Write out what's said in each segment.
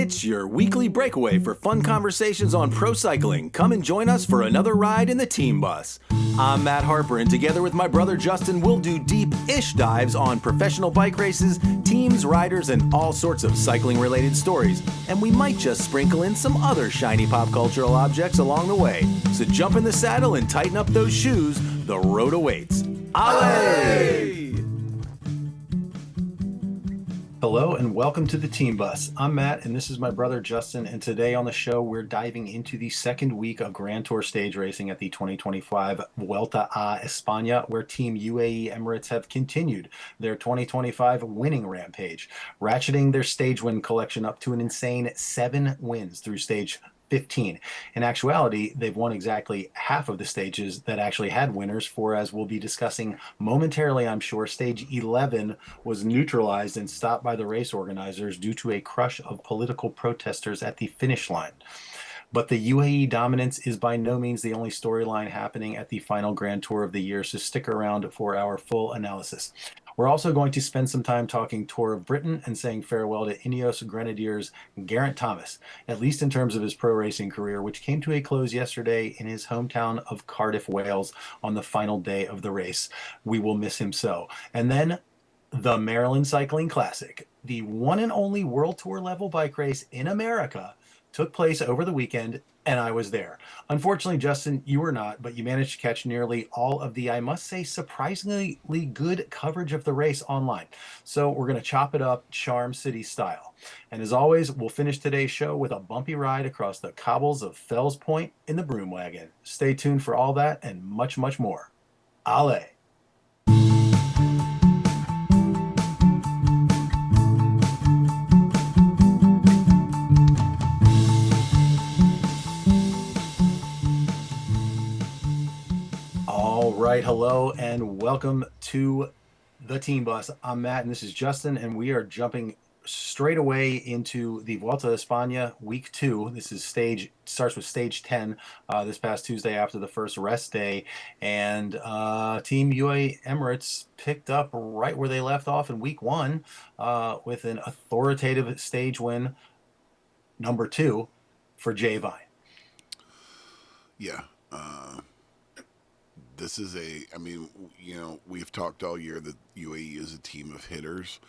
It's your weekly breakaway for fun conversations on pro cycling. Come and join us for another ride in the team bus. I'm Matt Harper, and together with my brother Justin, we'll do deep-ish dives on professional bike races, teams, riders, and all sorts of cycling-related stories. And we might just sprinkle in some other shiny pop cultural objects along the way. So jump in the saddle and tighten up those shoes. The road awaits. Allez! Hello and welcome to the Team Bus. I'm Matt and this is my brother Justin, and today on the show we're diving into the second week of Grand Tour stage racing at the 2025 Vuelta a Espana, where Team UAE Emirates have continued their 2025 winning rampage, ratcheting their stage win collection up to an insane 7 wins through stage 15. In actuality, they've won exactly half of the stages that actually had winners, for, as we'll be discussing momentarily, I'm sure, stage 11 was neutralized and stopped by the race organizers due to a crush of political protesters at the finish line. But the UAE dominance is by no means the only storyline happening at the final Grand Tour of the year, so stick around for our full analysis. We're also going to spend some time talking Tour of Britain and saying farewell to Ineos Grenadiers' Geraint Thomas, at least in terms of his pro racing career, which came to a close yesterday in his hometown of Cardiff, Wales, on the final day of the race. We will miss him so. And then the Maryland Cycling Classic, the one and only World Tour level bike race in America, took place over the weekend, and I was there. Unfortunately, Justin, you were not, but you managed to catch nearly all of the, I must say, surprisingly good coverage of the race online. So we're going to chop it up Charm City style. And as always, we'll finish today's show with a bumpy ride across the cobbles of Fells Point in the Broom Wagon. Stay tuned for all that and much, much more. Allez! All right, hello and welcome to the Team Bus. I'm Matt and this is Justin, and we are jumping straight away into the Vuelta a España week 2. This is starts with stage 10 this past Tuesday after the first rest day, and Team UAE Emirates picked up right where they left off in week 1 with an authoritative stage win, number 2 for Jay Vine. Yeah. This is we've talked all year that UAE is a team of hitters,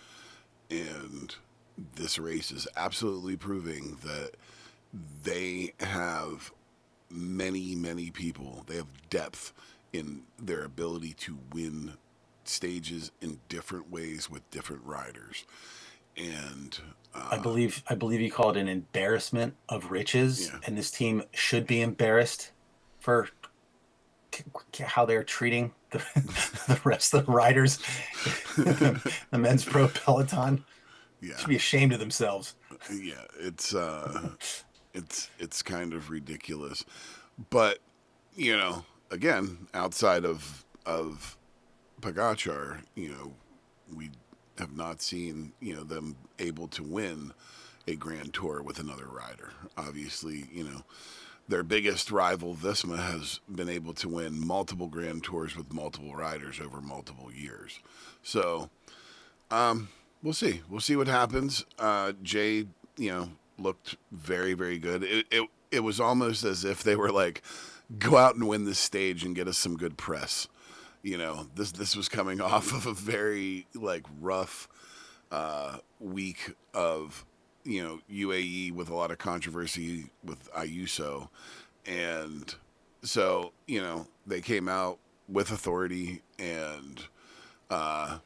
and this race is absolutely proving that they have many, many people. They have depth in their ability to win stages in different ways with different riders. And I believe you call it an embarrassment of riches, yeah. And this team should be embarrassed for how they're treating the rest of the riders. The men's pro peloton. Yeah. Should be ashamed of themselves. Yeah, it's kind of ridiculous. But, again, outside of Pogačar, we have not seen, them able to win a Grand Tour with another rider. Obviously, their biggest rival, Visma, has been able to win multiple Grand Tours with multiple riders over multiple years. So, we'll see. We'll see what happens. Jay, looked very, very good. It was almost as if they were like, go out and win this stage and get us some good press. This was coming off of a very, rough week of UAE with a lot of controversy with Ayuso. And so, they came out with authority and, are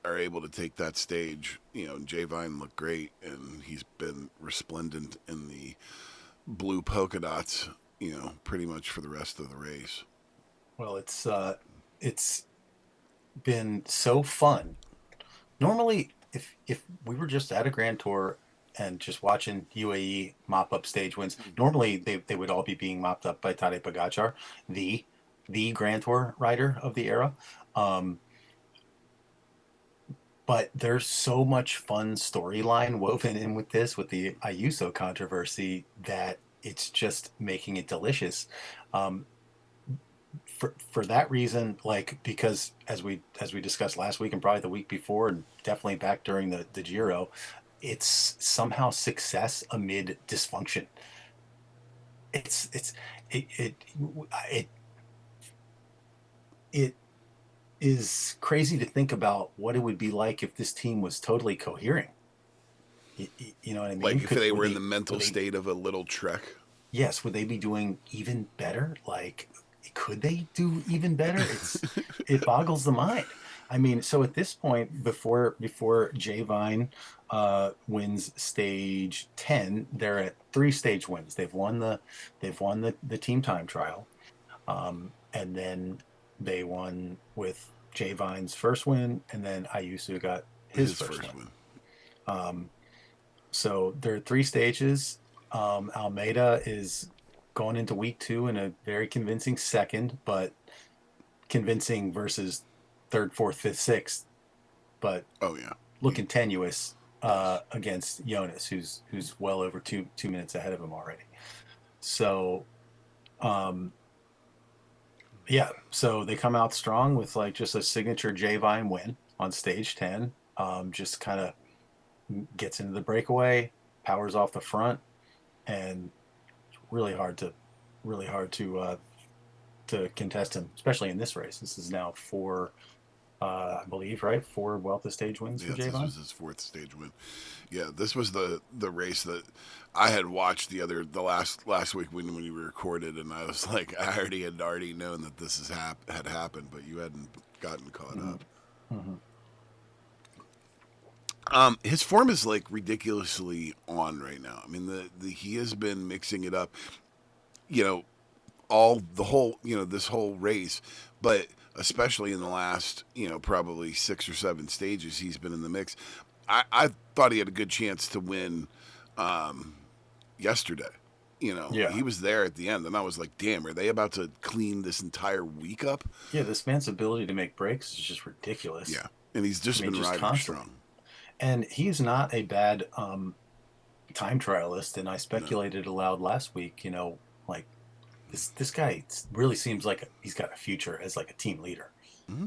able to take that stage. Jay Vine looked great, and he's been resplendent in the blue polka dots, pretty much for the rest of the race. Well, it's been so fun. Normally, if we were just at a Grand Tour and just watching UAE mop up stage wins, normally they would all be being mopped up by Tadej Pogačar, the Grand Tour rider of the era. But there's so much fun storyline woven in with this, with the Ayuso controversy, that it's just making it delicious. For that reason, because as we discussed last week and probably the week before, and definitely back during the Giro, it's somehow success amid dysfunction. It's it it it is crazy to think about what it would be like if this team was totally coherent. You know what I Like mean? if they Would were in they the mental would they state of a little Trek. yes, would they be doing even better? Like, could they do even better? It boggles the mind. I mean, so at this point, before Jay Vine wins stage 10, they're at three stage wins. They've won the team time trial. And then they won with Jay Vine's first win, and then Ayuso got his His first first win. win. Um, so there are three stages. Almeida is going into week two in a very convincing second, but convincing versus third, fourth, fifth, sixth, but Oh yeah. looking tenuous Yes. against Jonas, who's well over 2 minutes ahead of him already. So um, yeah, so they come out strong with like just a signature J Vine win on stage 10. Just kind of gets into the breakaway, powers off the front, and really hard to really hard to contest him, especially in this race. This is now four, I believe, right? Four Vuelta stage wins for Yes, this Javon. was his fourth stage win. Yeah, this was the race that I had watched the last week when we recorded, and I was like, I already known that this had happened, but you hadn't gotten caught Mm-hmm. up. Mm-hmm. His form is like ridiculously on right now. I mean, the he has been mixing it up. You know, all the whole this whole race, but especially in the last probably 6 or 7 stages he's been in the mix. I thought he had a good chance to win um, yesterday. Yeah, He was there at the end, and I was like, "Damn, are they about to clean this entire week up?" yeah. This man's ability to make breaks is just ridiculous. Yeah, and he's I just mean, been just riding constantly. strong. And he's not a bad time trialist. And I No, speculated aloud last week. Like this guy really seems like he's got a future as like a team leader. mm-hmm.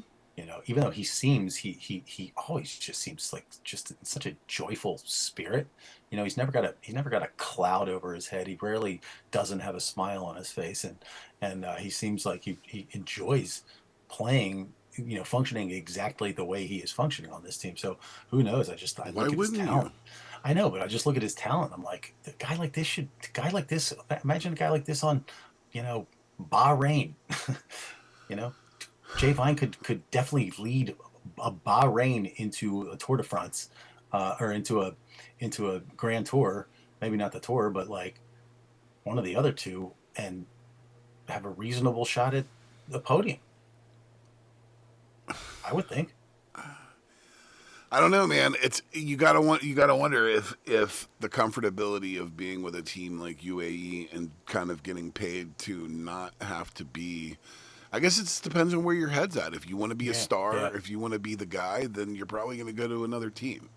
Even though he always just seems like just in such a joyful spirit. He's never got a cloud over his head. He rarely doesn't have a smile on his face, and he seems like he enjoys playing. Functioning exactly the way he is functioning on this team. So who knows? I Why look at his wouldn't you? talent. I know, but I just look at his talent. I'm like, a guy like this. Imagine a guy like this on, you know, Bahrain. you know, Jay Vine could definitely lead a Bahrain into a Tour de France, or into a Grand Tour. Maybe not the Tour, but like one of the other two, and have a reasonable shot at the podium. I would think. I don't know, man. It's you gotta wonder if the comfortability of being with a team like UAE and kind of getting paid to not have to be. I guess it depends on where your head's at. If you want to be a Yeah, star, yeah, if you want to be the guy, then you're probably going to go to another team.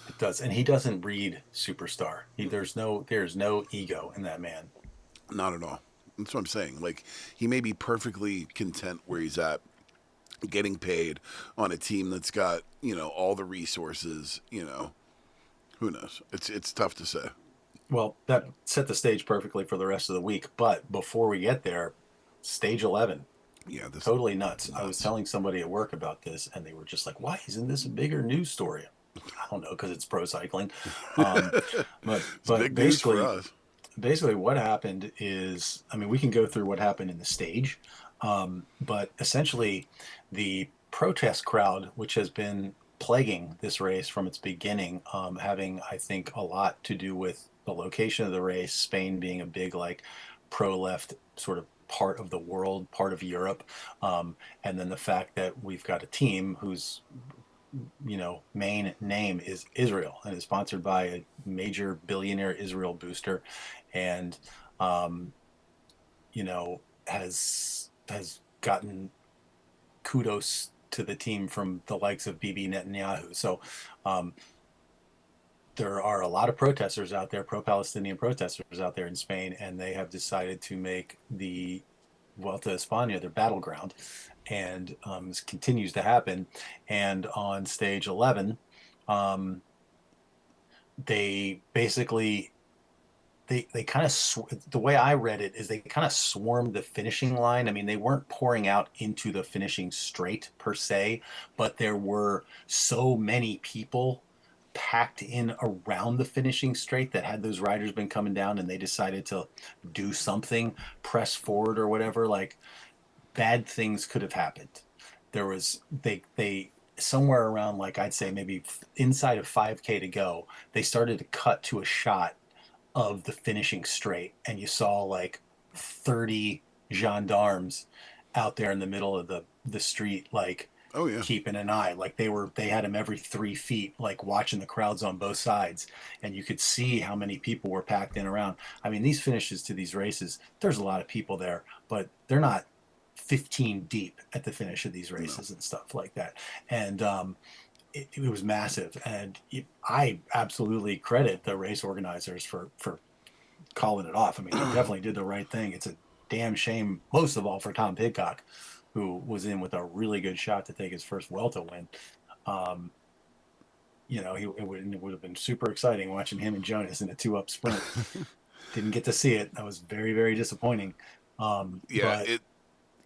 it does. And he doesn't read superstar. There's no ego in that man. Not at all. That's what I'm saying. Like he may be perfectly content where he's at, getting paid on a team that's got all the resources. Who knows? It's tough to say. Well, that set the stage perfectly for the rest of the week. But before we get there, stage 11, Yeah, this totally nuts. I was nuts. telling somebody at work about this, and they were just like, "Why isn't this a bigger news story?" I don't know, because it's pro cycling. Um, but It's but big news for basically, us. basically what happened is, I mean, we can go through what happened in the stage, but essentially, the protest crowd, which has been plaguing this race from its beginning, having, I think, a lot to do with the location of the race, Spain being a big, like, pro-left sort of part of the world, part of Europe, and then the fact that we've got a team whose main name is Israel and is sponsored by a major billionaire Israel booster, and um, has gotten kudos to the team from the likes of Bibi Netanyahu. So um, there are a lot of protesters out there, pro-Palestinian protesters out there in Spain, and they have decided to make the Vuelta a Espana their battleground, and this continues to happen. And on stage 11, um, they basically they kind of the way I read it is they kind of swarmed the finishing line. I mean, they weren't pouring out into the finishing straight per se, but there were so many people packed in around the finishing straight that had those riders been coming down and they decided to do something, press forward or whatever, like bad things could have happened. There was they somewhere around, like I'd say maybe inside of 5K to go, they started to cut to a shot of the finishing straight, and you saw like 30 gendarmes out there in the middle of the street, like Oh yeah. keeping an eye, like they had them every 3 feet, like watching the crowds on both sides, and you could see how many people were packed in around. I mean, these finishes to these races, there's a lot of people there, but they're not 15 deep at the finish of these No. races and stuff like that. And it was massive, and I absolutely credit the race organizers for calling it off. I mean, they definitely did the right thing. It's a damn shame, most of all, for Tom Pidcock, who was in with a really good shot to take his first Vuelta win. Um, it would have been super exciting watching him and Jonas in a 2-up sprint. Didn't get to see it. That was very, very disappointing. Yeah, But it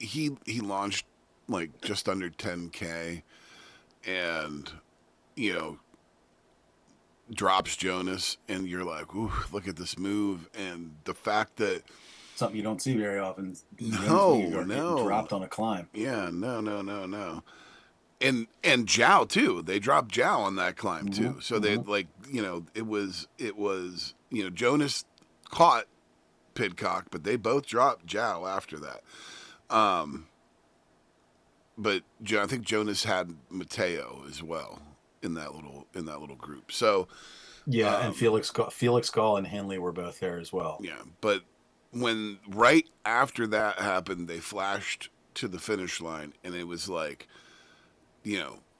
he launched like just under 10K, and you know drops Jonas, and you're like, ooh, look at this move. And the fact that something you don't see very often, Jonas no, Vingegaard getting no, dropped on a climb. yeah, no. And Zhao too. They dropped Zhao on that climb Mm-hmm, too. So they mm-hmm. like, it was Jonas caught Pidcock, but they both dropped Zhao after that. Um, but I think Jonas had Mateo as well in that little group. So Yeah, and um, Felix Gall and Henley were both there as well. yeah, but when right after that happened, they flashed to the finish line, and it was like,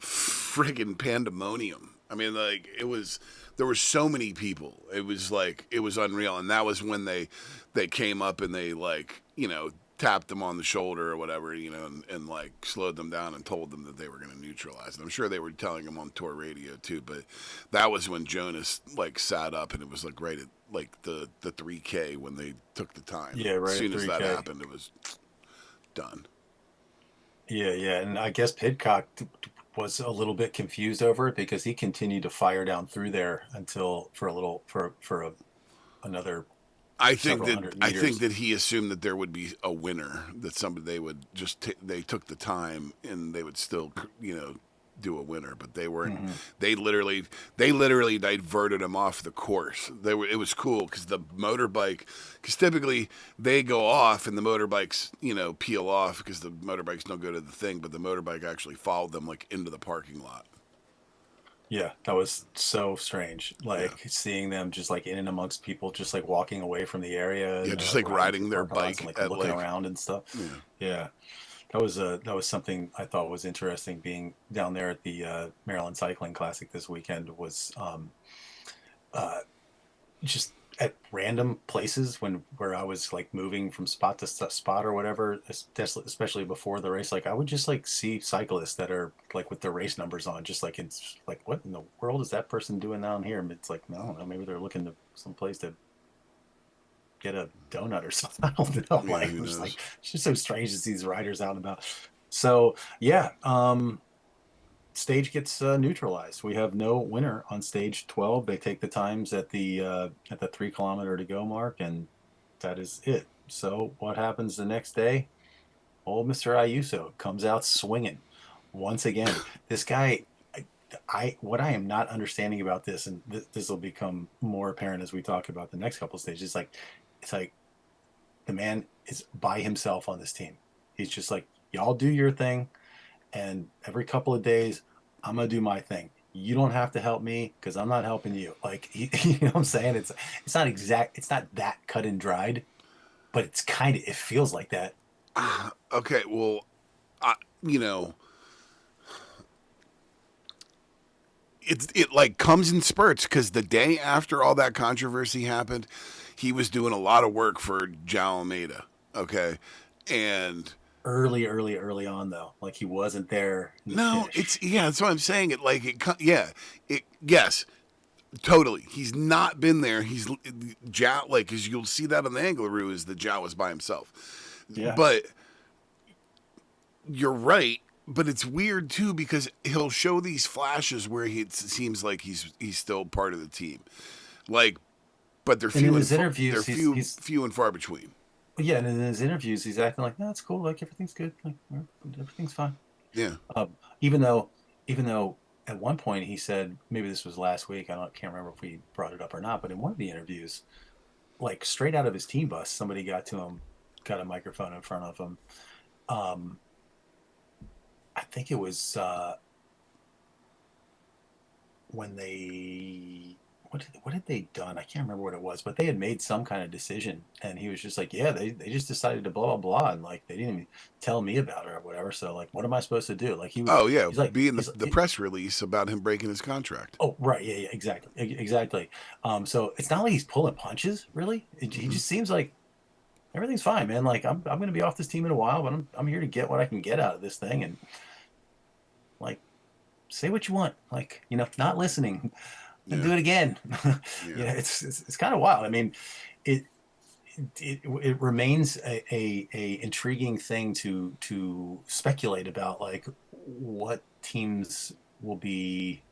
friggin' pandemonium. I mean, like, there were so many people. It was like, it was unreal. And that was when they came up and they, like, tapped them on the shoulder or whatever, and like slowed them down and told them that they were going to neutralize. And I'm sure they were telling them on tour radio too, but that was when Jonas like sat up, and it was like right at like the 3K when they took the time. Yeah, As right at soon as that 3K. happened, it was done. Yeah, yeah, and I guess Pidcock was a little bit confused over it because he continued to fire down through there until for a little for another several hundred I think meters. that he assumed that there would be a winner, that somebody they would just they took the time and they would still do a winner, but they weren't. Hmm. They literally diverted him off the course. It was cool because the motorbike, because typically they go off and the motorbikes peel off because the motorbikes don't go to the thing, but the motorbike actually followed them like into the parking lot. Yeah, that was so strange. Yeah. Like seeing them just like in and amongst people, just like walking away from the area Yeah, and just like riding through riding their parking lots and bike like at looking like, around and stuff. yeah. Yeah, that was something I thought was interesting. Being down there at the Maryland Cycling Classic this weekend was uh, just at random places where I was like moving from spot to spot or whatever, especially before the race, like I would just like see cyclists that are like with their race numbers on, just like it's like what in the world is that person doing down here? And it's like no, I don't know, maybe they're looking to some place to get a donut or something. I don't know. Yeah, Like who it was like knows? it's just so strange to see these riders out and about. So yeah, stage gets neutralized. We have no winner on stage 12. They take the times at the 3 kilometer to go mark, and that is it. So what happens the next day? Old Mr. Ayuso comes out swinging once again. This guy, what I am not understanding about this, and this will become more apparent as we talk about the next couple of stages. It's like the man is by himself on this team. He's just like, y'all do your thing, and every couple of days I'm gonna do my thing. You don't have to help me because I'm not helping you. Like you know what I'm saying? It's not that cut and dried, but it feels like that. Okay, well, I, you know, it like comes in spurts because the day after all that controversy happened, he was doing a lot of work for Jao Almeida. Okay, and Early on though. Like he wasn't there in the no, finish. that's what I'm saying. It yes, Totally. He's not been there. He's Jow, like, as you'll see that on the Angleroo, is that Jow was by himself. Yeah. But you're right. But it's weird too because he'll show these flashes where it seems like he's still part of the team, like, but they're And in few and his interviews, he's few and far between. yeah, and in his interviews, he's acting like, no, it's cool, like everything's good, like everything's fine. Yeah. Even though at one point he said, maybe this was last week, can't remember if we brought it up or not, but in one of the interviews, like straight out of his team bus, somebody got to him, got a microphone in front of him. Um, I think it was when they what had they done? I can't remember what it was, but they had made some kind of decision, and he was just like, yeah, they just decided to blah blah blah, and like they didn't even tell me about it or whatever. So like, what am I supposed to do? Like Oh yeah, he's like being the press release about him breaking his contract. oh right, yeah, exactly, exactly. So it's not like he's pulling punches, really. He Mm-hmm. just seems like everything's fine, man. Like I'm gonna be off this team in a while, but I'm here to get what I can get out of this thing, and like say what you want, like not listening. And Yeah. do it again. Yeah. It's kind of wild. I mean, it it remains a intriguing thing to speculate about, like what teams will be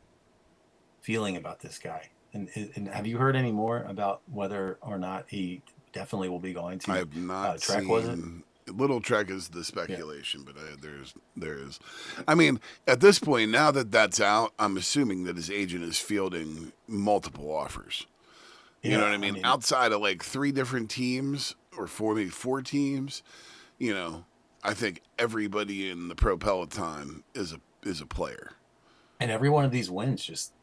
feeling about this guy. And have you heard any more about whether or not he definitely will be going I to have not Trek? Was it? seen Little Trek is the Yeah, speculation, but there is. I mean, at this point, now that that's out, I'm assuming that his agent is fielding multiple offers. You know yeah. what I I mean? mean, Outside of like three different teams or maybe four teams, you know, I think everybody in the pro peloton is a player. and every one of these wins just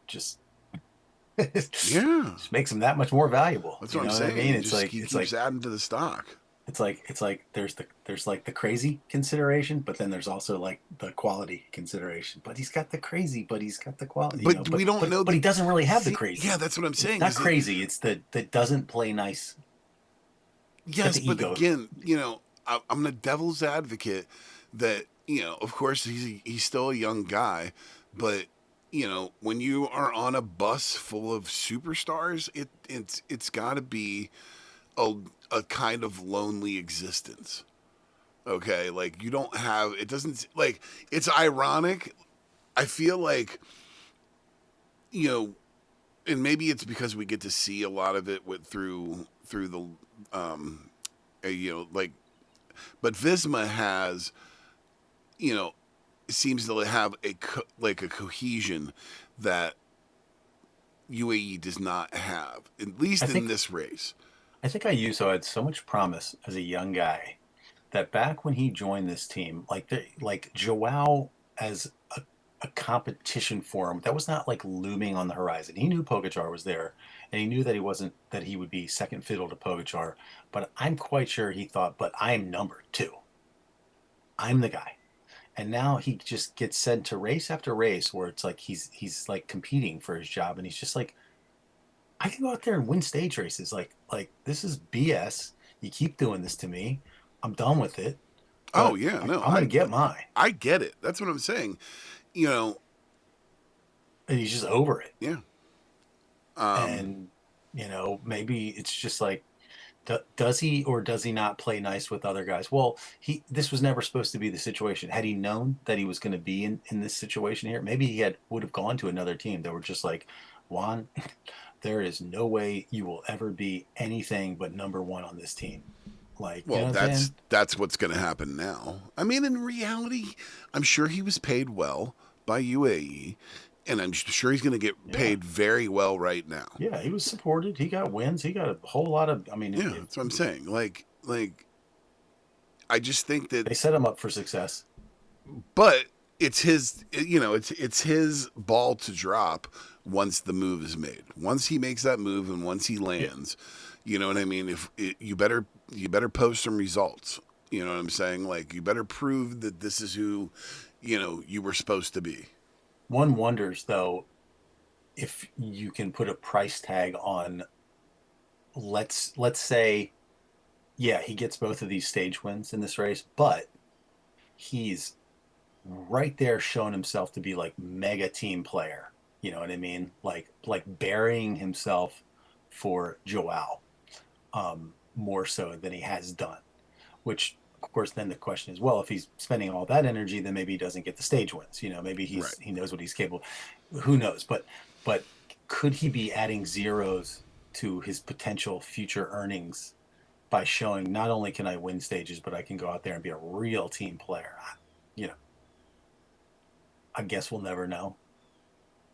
Yeah, just makes him that much more valuable. that's You what I'm know what I saying. mean? He keeps adding to the stock. It's like there's like the crazy consideration, but then there's also like the quality consideration. But he's got the crazy, but he's got the quality, But we don't know but he the. doesn't really have the See, crazy. yeah, that's what I'm It's saying. not Is it? crazy. It's that doesn't play nice. He's got Yes, the but ego. again, I'm the devil's advocate that of course he's still a young guy, but when you are on a bus full of superstars, it's got to be a a kind of lonely existence. Okay, like you don't have it doesn't like it's ironic. I feel like you know, and maybe it's because we get to see a lot of it through the like, but Visma has you know seems to have like a cohesion that UAE does not have, at I least in think this race. I think Ayuso had so much promise as a young guy that back when he joined this team, like Joao as a competition for him, that was not like looming on the horizon. He knew Pogacar was there, and he knew that he would be second fiddle to Pogacar. But I'm quite sure he thought, but I'm number two. I'm the guy. And now he just gets sent to race after race where it's like he's like competing for his job, and he's just like, I can go out there and win stage races. Like this is BS. You keep doing this to me. I'm done with it. Oh But yeah, no, I'm gonna get mine. I get it. That's what I'm saying. You know, And he's just over it. yeah. Um, And maybe it's just like, does he or does he not play nice with other guys? Well, he this was never supposed to be the situation. Had he known that he was going to be in this situation here, maybe he had would have gone to another team that were just like, Juan, there is no way you will ever be anything but number one on this team. Like, you know well, what I'm saying? that's what's going to happen now. I mean, in reality, I'm sure he was paid well by UAE, and I'm sure he's going to get Yeah. paid very well right now. Yeah, he was supported. He got wins. He got a whole lot of. I mean, Yeah, that's what I'm saying. Like I just think that, they set him up for success. but it's his, it's his ball to drop once the move is made. Once he makes that move and once he Yeah. lands, you know what I mean. You better post some results. You know what I'm saying? Like you better prove that this is who, you were supposed to be. One wonders though if you can put a price tag on. Let's say, yeah, he gets both of these stage wins in this race, but he's right there showing himself to be like mega team player. You know what I mean? Like burying himself for Joao, more so than he has done. Which, of course, then the question is, well, if he's spending all that energy, then maybe he doesn't get the stage wins. You know, maybe Right. he knows what he's capable. Who knows? But could he be adding zeros to his potential future earnings by showing not only can I win stages, but I can go out there and be a real team player? You know, I guess we'll never know.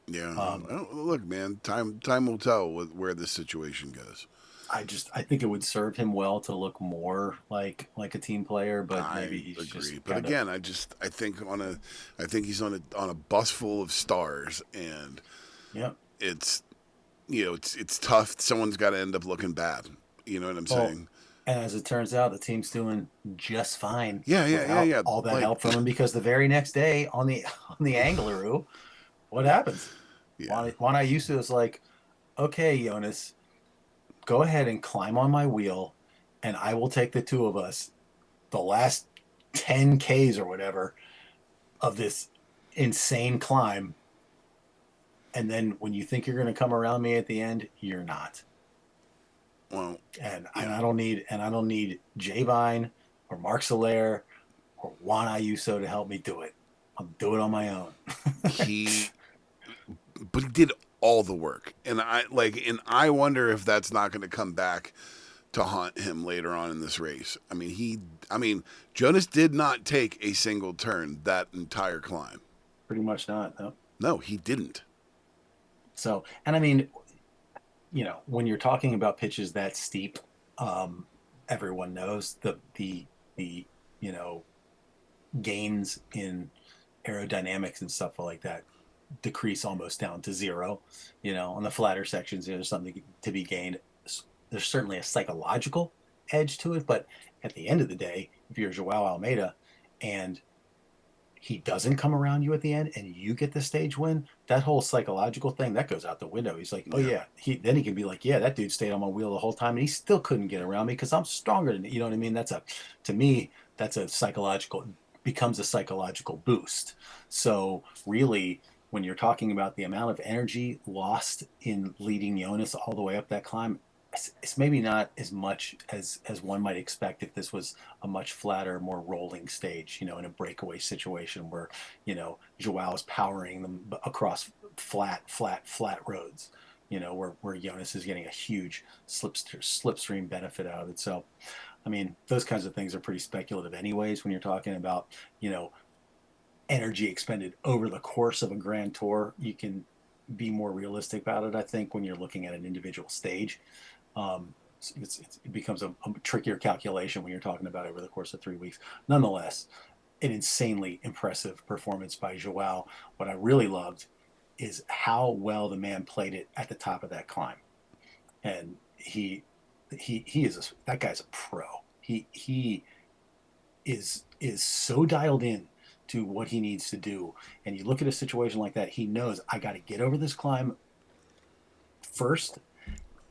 Yeah. Um, Well, look, man, time will tell where this situation goes. I think it would serve him well to look more like a team player, but I maybe he's just agree, but kind of, again, I think I think he's on a bus full of stars, and yeah. it's it's tough. Someone's got to end up looking bad. You know what I'm Well, saying? and as it turns out, the team's doing just fine Yeah, yeah, yeah, without yeah. all that Like, help from him, because the very next day on the on the Angleroo, what happens? yeah. Juan Ayuso is like, okay, Jonas, go ahead and climb on my wheel, and I will take the two of us the last 10 Ks or whatever of this insane climb. And then when you think you're going to come around me at the end, you're not. Well, And yeah. I don't need Jay Vine or Mark Soler or Juan Ayuso to help me do it. I'll do it on my own. He, but he did all the work, and I wonder if that's not going to come back to haunt him later on in this race. I mean, Jonas did not take a single turn that entire climb. Pretty much not, no. No, he didn't. So, and I mean, you know, when you're talking about pitches that steep, everyone knows the you know, gains in aerodynamics and stuff like that decrease almost down to zero. You know, on the flatter sections, there's something to be gained. There's certainly a psychological edge to it, but at the end of the day, if you're Joao Almeida and he doesn't come around you at the end and you get the stage win, that whole psychological thing that goes out the window. He's like, oh Yeah, yeah, he can be like, yeah, that dude stayed on my wheel the whole time and he still couldn't get around me because I'm stronger than, you know what I mean. That's a, to me, that's a psychological, becomes a psychological boost. So really, when you're talking about the amount of energy lost in leading Jonas all the way up that climb, it's maybe not as much as one might expect if this was a much flatter, more rolling stage, you know, in a breakaway situation where, you know, Joao is powering them across flat roads, you know, where Jonas is getting a huge slipstream benefit out of it. So, I mean, those kinds of things are pretty speculative anyways when you're talking about, you know, energy expended over the course of a grand tour. You can be more realistic about it, I think, when you're looking at an individual stage. It becomes a trickier calculation when you're talking about over the course of 3 weeks. Nonetheless, an insanely impressive performance by Joao. What I really loved is how well the man played it at the top of that climb, and he is that guy's a pro. He is so dialed in to what he needs to do. And you look at a situation like that, he knows I got to get over this climb first,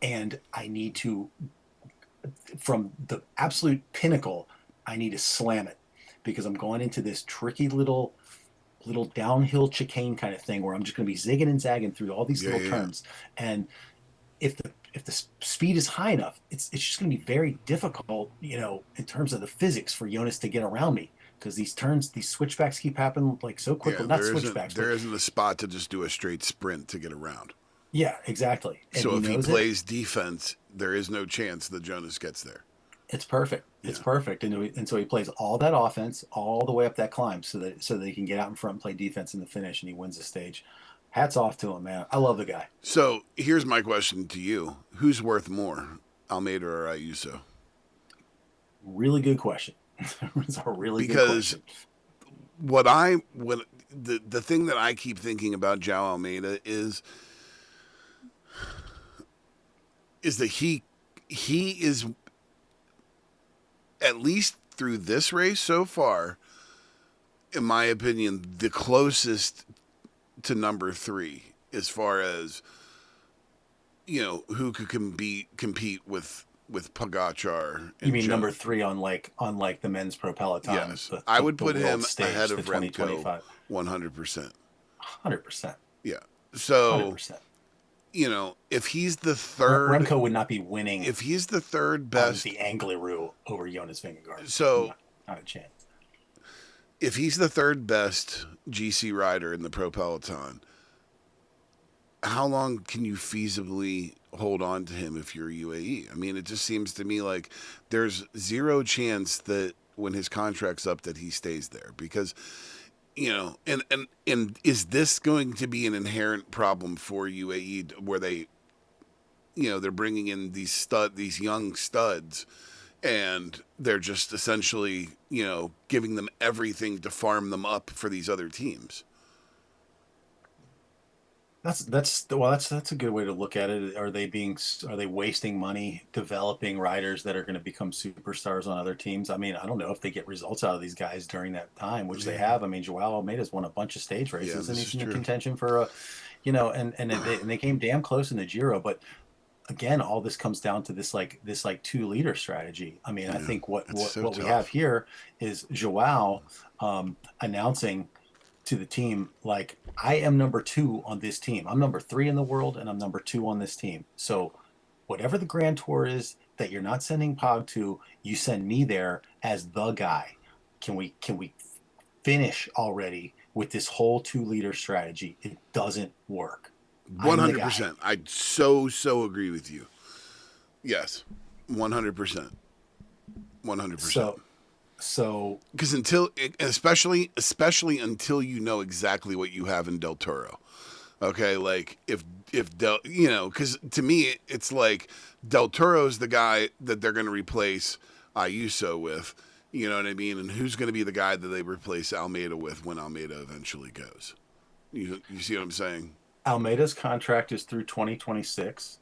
and I need to, from the absolute pinnacle, I need to slam it because I'm going into this tricky little downhill chicane kind of thing where I'm just going to be zigging and zagging through all these yeah, little yeah, yeah. turns. And if the speed is high enough, it's just going to be very difficult, you know, in terms of the physics for Jonas to get around me because these turns, these switchbacks keep happening like so quickly. Yeah, Not switchbacks, but there isn't a spot to just do a straight sprint to get around. yeah, exactly. And So he if he knows it. plays defense, there is no chance that Jonas gets there. It's perfect. It's Yeah. perfect. And so he plays all that offense all the way up that climb so that he can get out in front and play defense in the finish and he wins the stage. Hats off to him, man. I love the guy. So here's my question to you: who's worth more, Almeida or Ayuso? Really good question. It's a really good Because question. what the thing that I keep thinking about João Almeida is that he is, at least through this race so far, in my opinion, the closest to number three as far as who could compete with Pogacar You and mean number Joe. three on like the men's pro peloton, Yes, I would the put world him stage, ahead the of Remco 2025. 100%. 100%. Yeah, So, 100%. if he's the third, Remco would not be winning if he's the third on best, the Angliru over Jonas Vingegaard. so Not a chance. if he's the third best GC rider in the Pro Peloton, how long can you feasibly hold on to him if you're UAE? I mean, it just seems to me like there's zero chance that when his contract's up that he stays there because and is this going to be an inherent problem for UAE where they they're bringing in these young studs and they're just essentially giving them everything to farm them up for these other teams. That's a good way to look at it. Are they wasting money developing riders that are going to become superstars on other teams? I mean, I don't know if they get results out of these guys during that time, which they have. I mean, Joao Almeida's won a bunch of stage Yeah, races, and this he's is in the true. contention for a, and they came damn close in the Giro. But again, all this comes down to this 2 leader strategy. I mean, I Yeah, think what it's what so what we have tough. here is Joao announcing to the team, like, I am number 2 on this team. I'm number 3 in the world and I'm number 2 on this team. So whatever the Grand Tour is that you're not sending Pog to, you send me there as the guy. Can we finish already with this whole 2 leader strategy? It doesn't work. I'm the guy. 100%. I so agree with you. Yes. 100%. 100%. So so Because especially until you know exactly what you have in Del Toro. Okay, like if Del, because to me it's like Del Toro's the guy that they're going to replace Ayuso with. You know what I mean? And who's going to be the guy that they replace Almeida with when Almeida eventually goes? You see what I'm saying? Almeida's contract is through 2026.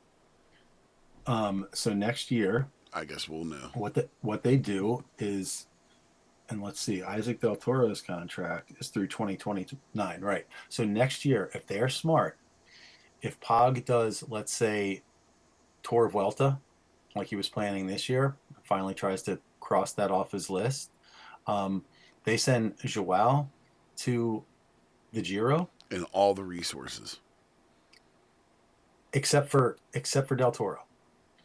So next year, I guess we'll know. what they do is, and let's see, Isaac Del Toro's contract is through 2029, right? So next year, if they're smart, if Pog does, let's say, Tour of Vuelta, like he was planning this year, finally tries to cross that off his list, um, they send Joao to the Giro, And all the resources. except for Del Toro.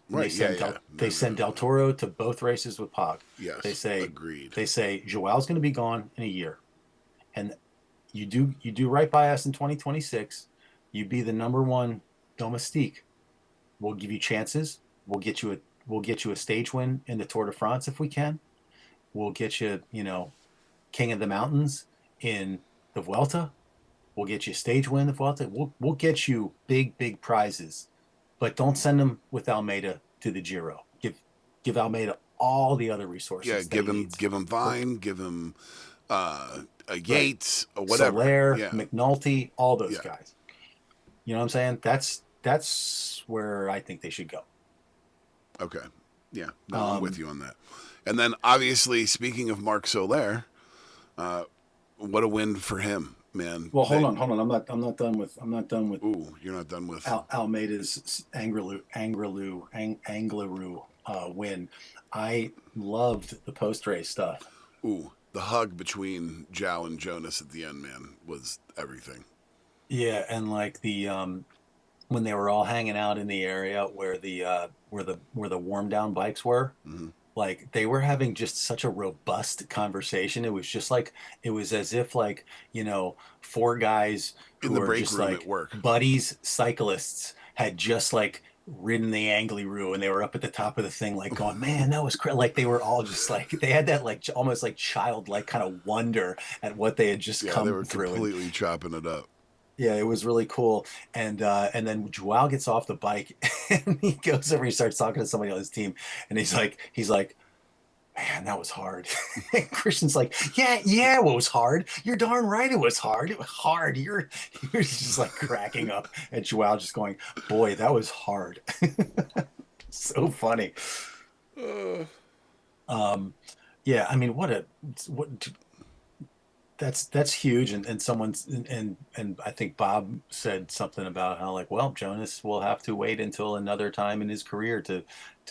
And Right? Yeah. Yeah. They send Del Toro to both races with Pog. They Yes. say Agreed. they say Joao's going to be gone in a year, and you do right by us in 2026. You be the number 1 domestique. We'll give you chances. We'll get you a stage win in the Tour de France if we can. We'll get you, King of the Mountains in the Vuelta. We'll get you a stage win in the Vuelta. We'll get you big prizes, but don't send them with Almeida to the Giro. Give Almeida all the other Yeah. resources that he needs. Give him Vine. Give him a Right. Yates or whatever. Soler, Yeah. McNulty, all those Yeah. guys. You know what I'm saying? That's where I think they should go. Okay. Yeah. No, I'm with Um, you on that. And then obviously, speaking of Mark Soler, what a win for him, man. well, hold on. I'm not done with Ooh, you're not done with. Almeida's Angliru win. I loved the post race stuff. Ooh, the hug between Zhao and Jonas at the end, man, was everything. Yeah, and like the when they were all hanging out in the area where the warm down bikes were, Hmm. like they were having just such a robust conversation. It was just like it was as if, like, 4 guys In who the are break just room at like work. buddies cyclists had just like ridden the Angliru, and they were up at the top of the thing like going, man, that was crazy. Like they were all just like they had that like almost like childlike kind of wonder at what they had just Yeah, they come were through. And completely chopping it up. yeah, it was really cool. And then Joao gets off the bike and he goes over, he starts talking to somebody on his team, and he's like, man, that was hard. And Christian's like, yeah, it was hard. You're darn right it was hard. It was hard. You're just like cracking up, and Joao just going, boy, that was hard. So funny. Uh, Um, yeah, I mean, what that's huge. And someone's and I think Bob said something about how, like, well, Jonas will have to wait until another time in his career to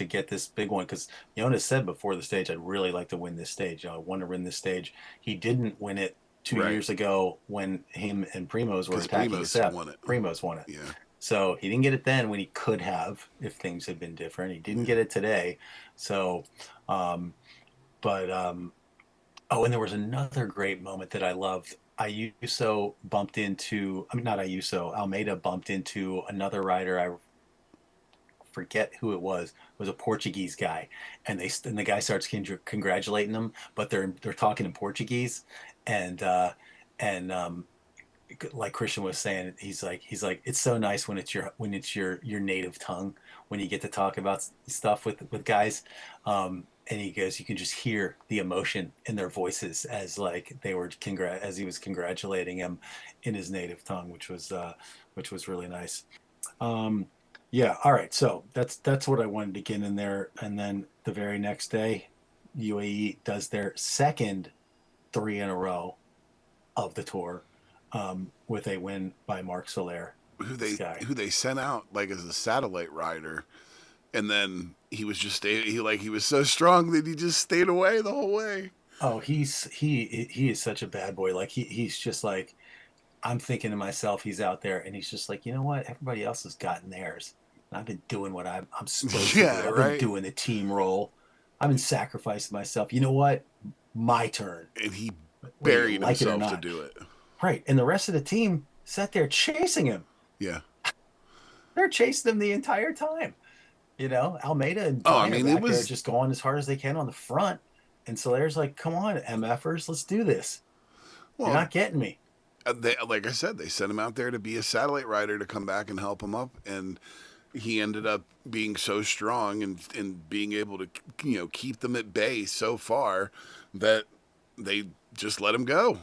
get this big one, because Jonas said before the stage, I'd really like to win this stage. I want to win this stage. He didn't win it Right. years ago when him and Primoz were Because attacking Primus Sep. won it. Primoz won it. Yeah. So he didn't get it then when he could have if things had been different. He didn't Yeah. get it today. So, um, but oh, and there was another great moment that I loved. Ayuso bumped into, I mean, not Ayuso, Almeida bumped into another rider. I forget who it was. It was a Portuguese guy, and the guy starts congratulating them, but they're talking in Portuguese, and and like Christian was saying, he's like it's so nice when it's your native tongue when you get to talk about stuff with guys, and he goes, you can just hear the emotion in their voices as like they were as he was congratulating him in his native tongue, which was really nice. Um, yeah, all right. So that's what I wanted to get in there, and then the very next day, UAE does their second three in a row of the tour, with a win by Mark Soler. This guy. Who they sent out like as a satellite rider, and then he was just he was so strong that he just stayed away the whole way. Oh, he is such a bad boy. Like he's just like, I'm thinking to myself, he's out there and he's just like, you know what? Everybody else has gotten theirs. And I've been doing what I'm supposed to Yeah, do. I've been right. doing the team role. I've been sacrificing myself. You know what? My turn, And he whether you buried like it or himself to not. do it. Right. And the rest of the team sat there chasing him. Yeah. They're chasing him the entire time. Almeida and Oh, I Klein are mean, it back there was just going as hard as they can on the front. And Solaire's like, come on, MFers, let's do this. You're well. not getting me. They, like I said, they sent him out there to be a satellite rider to come back and help him up, and he ended up being so strong and being able to keep them at bay so far that they just let him go.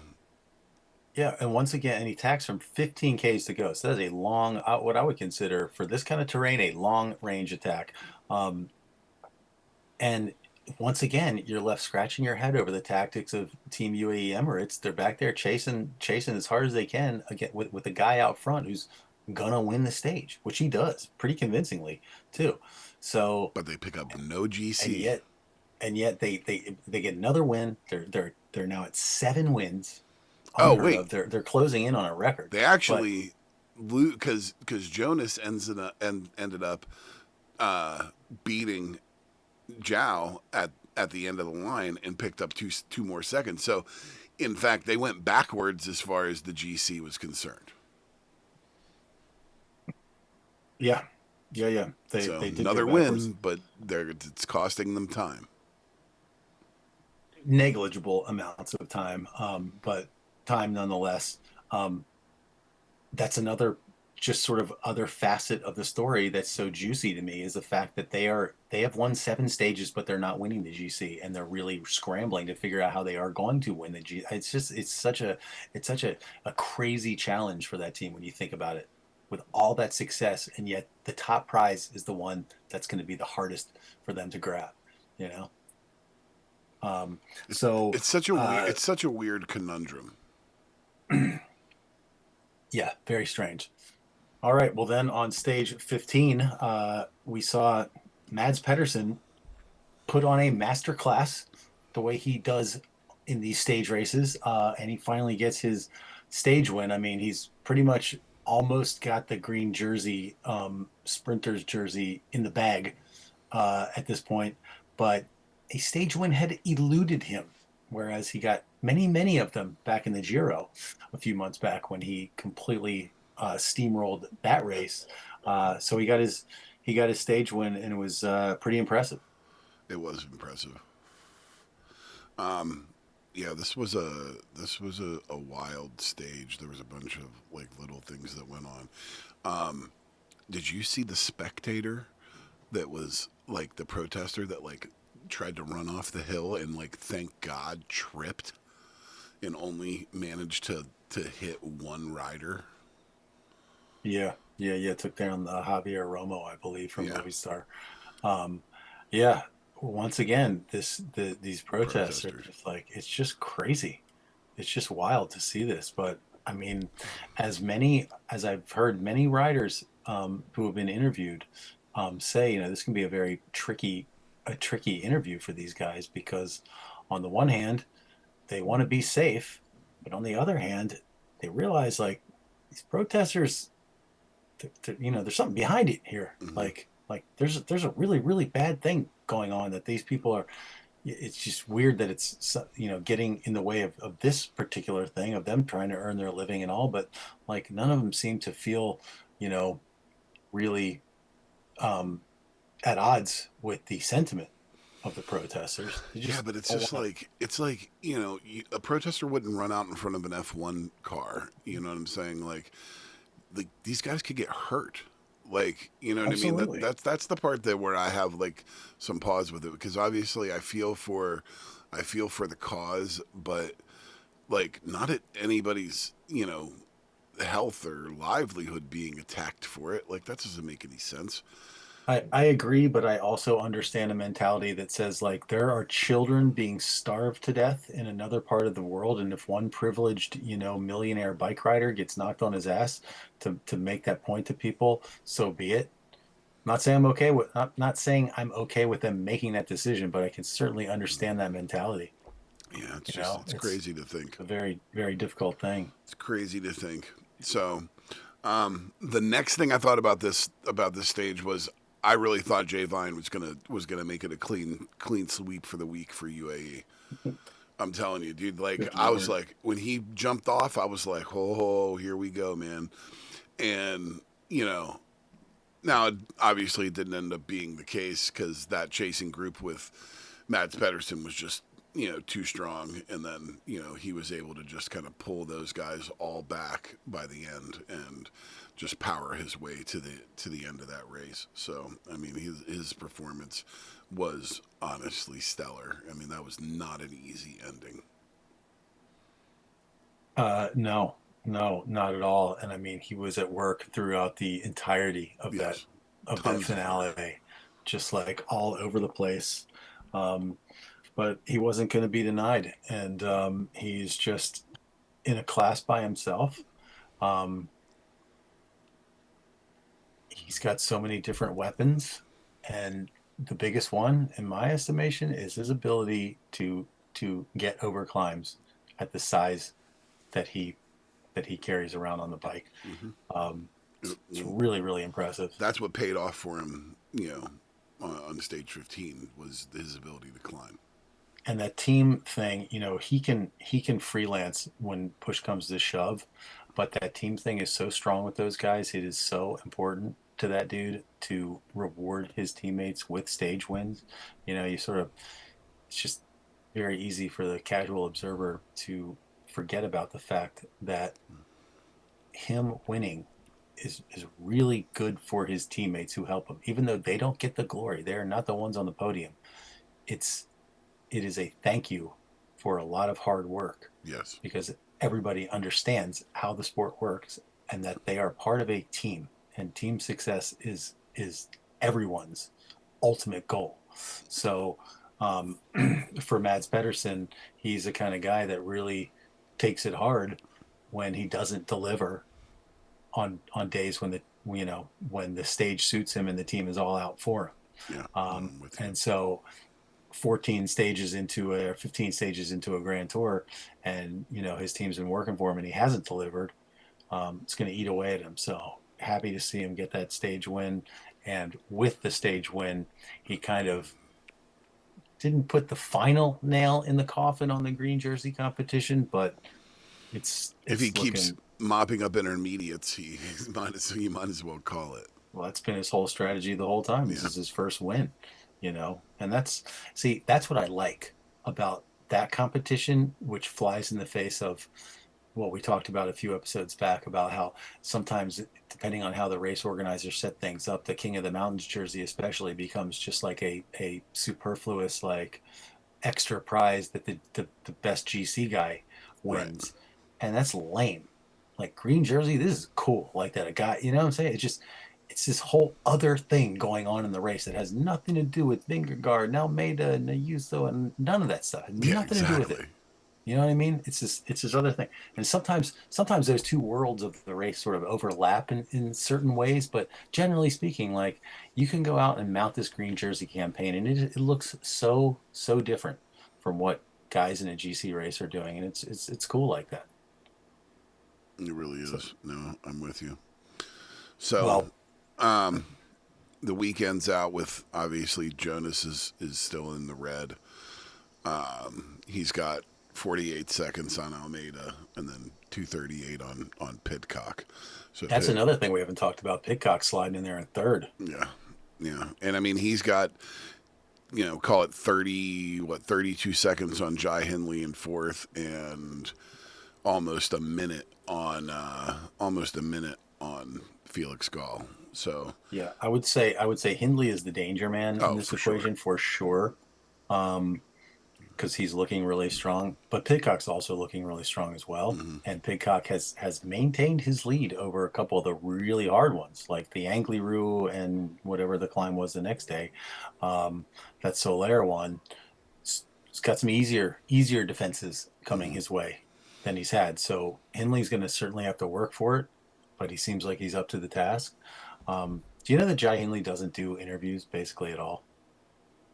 Yeah, and once again, and he tacks from 15 Ks to go. So that's a long, what I would consider for this kind of terrain, a long range attack. Um, and once again, you're left scratching your head over the tactics of Team UAE Emirates. They're back there chasing as hard as they can again with a guy out front who's gonna win the stage, which he does pretty convincingly too. So, But they pick up no and GC. yet, they get another win. They're now at 7 wins, Oh unheard wait, of. They're closing in on a record, they but actually because Jonas ended up uh, beating Zhao at the end of the line and picked up two more seconds. So, in fact, they went backwards as far as the GC was concerned. yeah, yeah. So They did go another backwards. win, but it's costing them time. Negligible amounts of time, but time nonetheless. Um, that's another just sort of other facet of the story that's so juicy to me is the fact that they have won 7 stages, but they're not winning the GC, and they're really scrambling to figure out how they are going to win the G. It's such a crazy challenge for that team when you think about it, with all that success, and yet the top prize is the one that's going to be the hardest for them to grab. You know. It, So it's such a weird conundrum. yeah, very strange. All right. Well, then on stage 15, we saw Mads Pedersen put on a master class the way he does in these stage races, and he finally gets his stage win. I mean, he's pretty much almost got the green jersey, sprinter's jersey in the bag at this point, but a stage win had eluded him, whereas he got many, many of them back in the Giro a few months back when he completely steamrolled that race. So he got his stage win, and it was pretty impressive. It was impressive. Yeah, this was a wild stage. There was a bunch of like little things that went on. Did you see the spectator that was like the protester that like tried to run off the hill and like thank God tripped and only managed to hit one rider? Yeah, yeah, yeah. Took down Javier Romo, I believe, from Yeah, Movistar. Um, yeah. Once again, these protests are protesters. just like it's just crazy. It's just wild to see this. But I mean, as I've heard many riders who have been interviewed say, this can be a tricky interview for these guys because on the one hand, they want to be safe, But on the other hand, they realize like these protesters, there's something behind it here. Hmm. Like there's a really really bad thing going on that these people are. It's just weird that it's getting in the way of this particular thing of them trying to earn their living and all. But like none of them seem to feel you know really um, at odds with the sentiment of the protesters. They Yeah, just but it's don't just want like a protester wouldn't run out in front of an F1 car. You know what I'm saying? Like these guys could get hurt. Like, you know to. what I mean? Absolutely. That's the part that where I have like some pause with it, because obviously I feel for the cause, but like not at anybody's, health or livelihood being attacked for it. Like that doesn't make any sense. I agree, but I also understand a mentality that says like there are children being starved to death in another part of the world, and if one privileged, millionaire bike rider gets knocked on his ass to make that point to people, so be it. Not saying I'm okay with them making that decision, but I can certainly understand that mentality. Yeah, it's It's crazy to think. a very, very difficult thing. It's crazy to think. So, the next thing I thought about this stage was I really thought Jay Vine was gonna make it a clean sweep for the week for UAE. I'm telling you, dude. Like Good I was Lord. like when he jumped off, I was like, oh, here we go, man. And you know, now obviously it didn't end up being the case because that chasing group with Mads Pedersen was just too strong, and then he was able to just kind of pull those guys all back by the end and just power his way to the end of that race. So I mean his performance was honestly stellar. I mean that was not an easy ending. No, no, not at all. And I mean, he was at work throughout the entirety Yes, of that tons of work. finale, just like all over the place. Um, but he wasn't going to be denied, and he's just in a class by himself. Um, he's got so many different weapons, and the biggest one, in my estimation, is his ability to get over climbs at the size that he carries around on the bike. Hmm. Um, it's Well, really, really impressive. that's what paid off for him. On stage 15 was his ability to climb. And that team thing, he can freelance when push comes to shove, but that team thing is so strong with those guys. It is so important to that dude to reward his teammates with stage wins. You sort of it's just very easy for the casual observer to forget about the fact that him winning is really good for his teammates who help him, even though they don't get the glory. They're not the ones on the podium. It's it is a thank you for a lot of hard work Yes. because everybody understands how the sport works and that they are part of a team, and team success is everyone's ultimate goal. So for Mads Pedersen, he's the kind of guy that really takes it hard when he doesn't deliver on days when the stage suits him and the team is all out for him. Yeah. No, I'm with you. And so 14 stages into a 15 stages into a grand tour, and his team's been working for him and he hasn't delivered. It's going to eat away at him. So happy to see him get that stage win. And with the stage win, he kind of didn't put the final nail in the coffin on the green jersey competition, but it's If he it's keeps looking. mopping up intermediates, he might as well call it. Well, that's been his whole strategy the whole time. This Yeah. is his first win, and that's what I like about that competition, which flies in the face of what we talked about a few episodes back about how sometimes, depending on how the race organizers set things up, the King of the Mountains jersey especially becomes just like a superfluous, like, extra prize that the best GC guy Right. wins. And that's lame. Like, green jersey, this is cool. Like that, a guy, you know what I'm saying? It's this whole other thing going on in the race that has nothing to do with Vingegaard, Almeida, and Ayuso, and none of that stuff. It has Yeah. nothing to do with it. Exactly. You know what I mean? It's this other thing. And sometimes those two worlds of the race sort of overlap in certain ways, but generally speaking, like, you can go out and mount this green jersey campaign and it looks so different from what guys in a GC race are doing, and it's cool like that. It really So, is. No, I'm with you. So, well, um, the weekend's out with obviously Jonas is still in the red. He's got 48 seconds on Almeida and then 2:38 on Pitcock. So that's another thing we haven't talked about. Pidcock sliding in there in third. yeah, yeah, and I mean he's got call it 32 seconds on Jai Hindley in fourth and almost a minute on Felix Gall. So Yeah, I would say Hindley is the danger man in oh this for sure. equation for sure. Um, because he's looking really strong. But Pidcock's also looking really strong as well. Hmm. And Pidcock has maintained his lead over a couple of the really hard ones, like the Angliru and whatever the climb was the next day. That Solaire one. He's got some easier defenses coming Hmm. his way than he's had. So Hindley's going to certainly have to work for it, but he seems like he's up to the task. Do you know that Jai Hindley doesn't do interviews basically at all?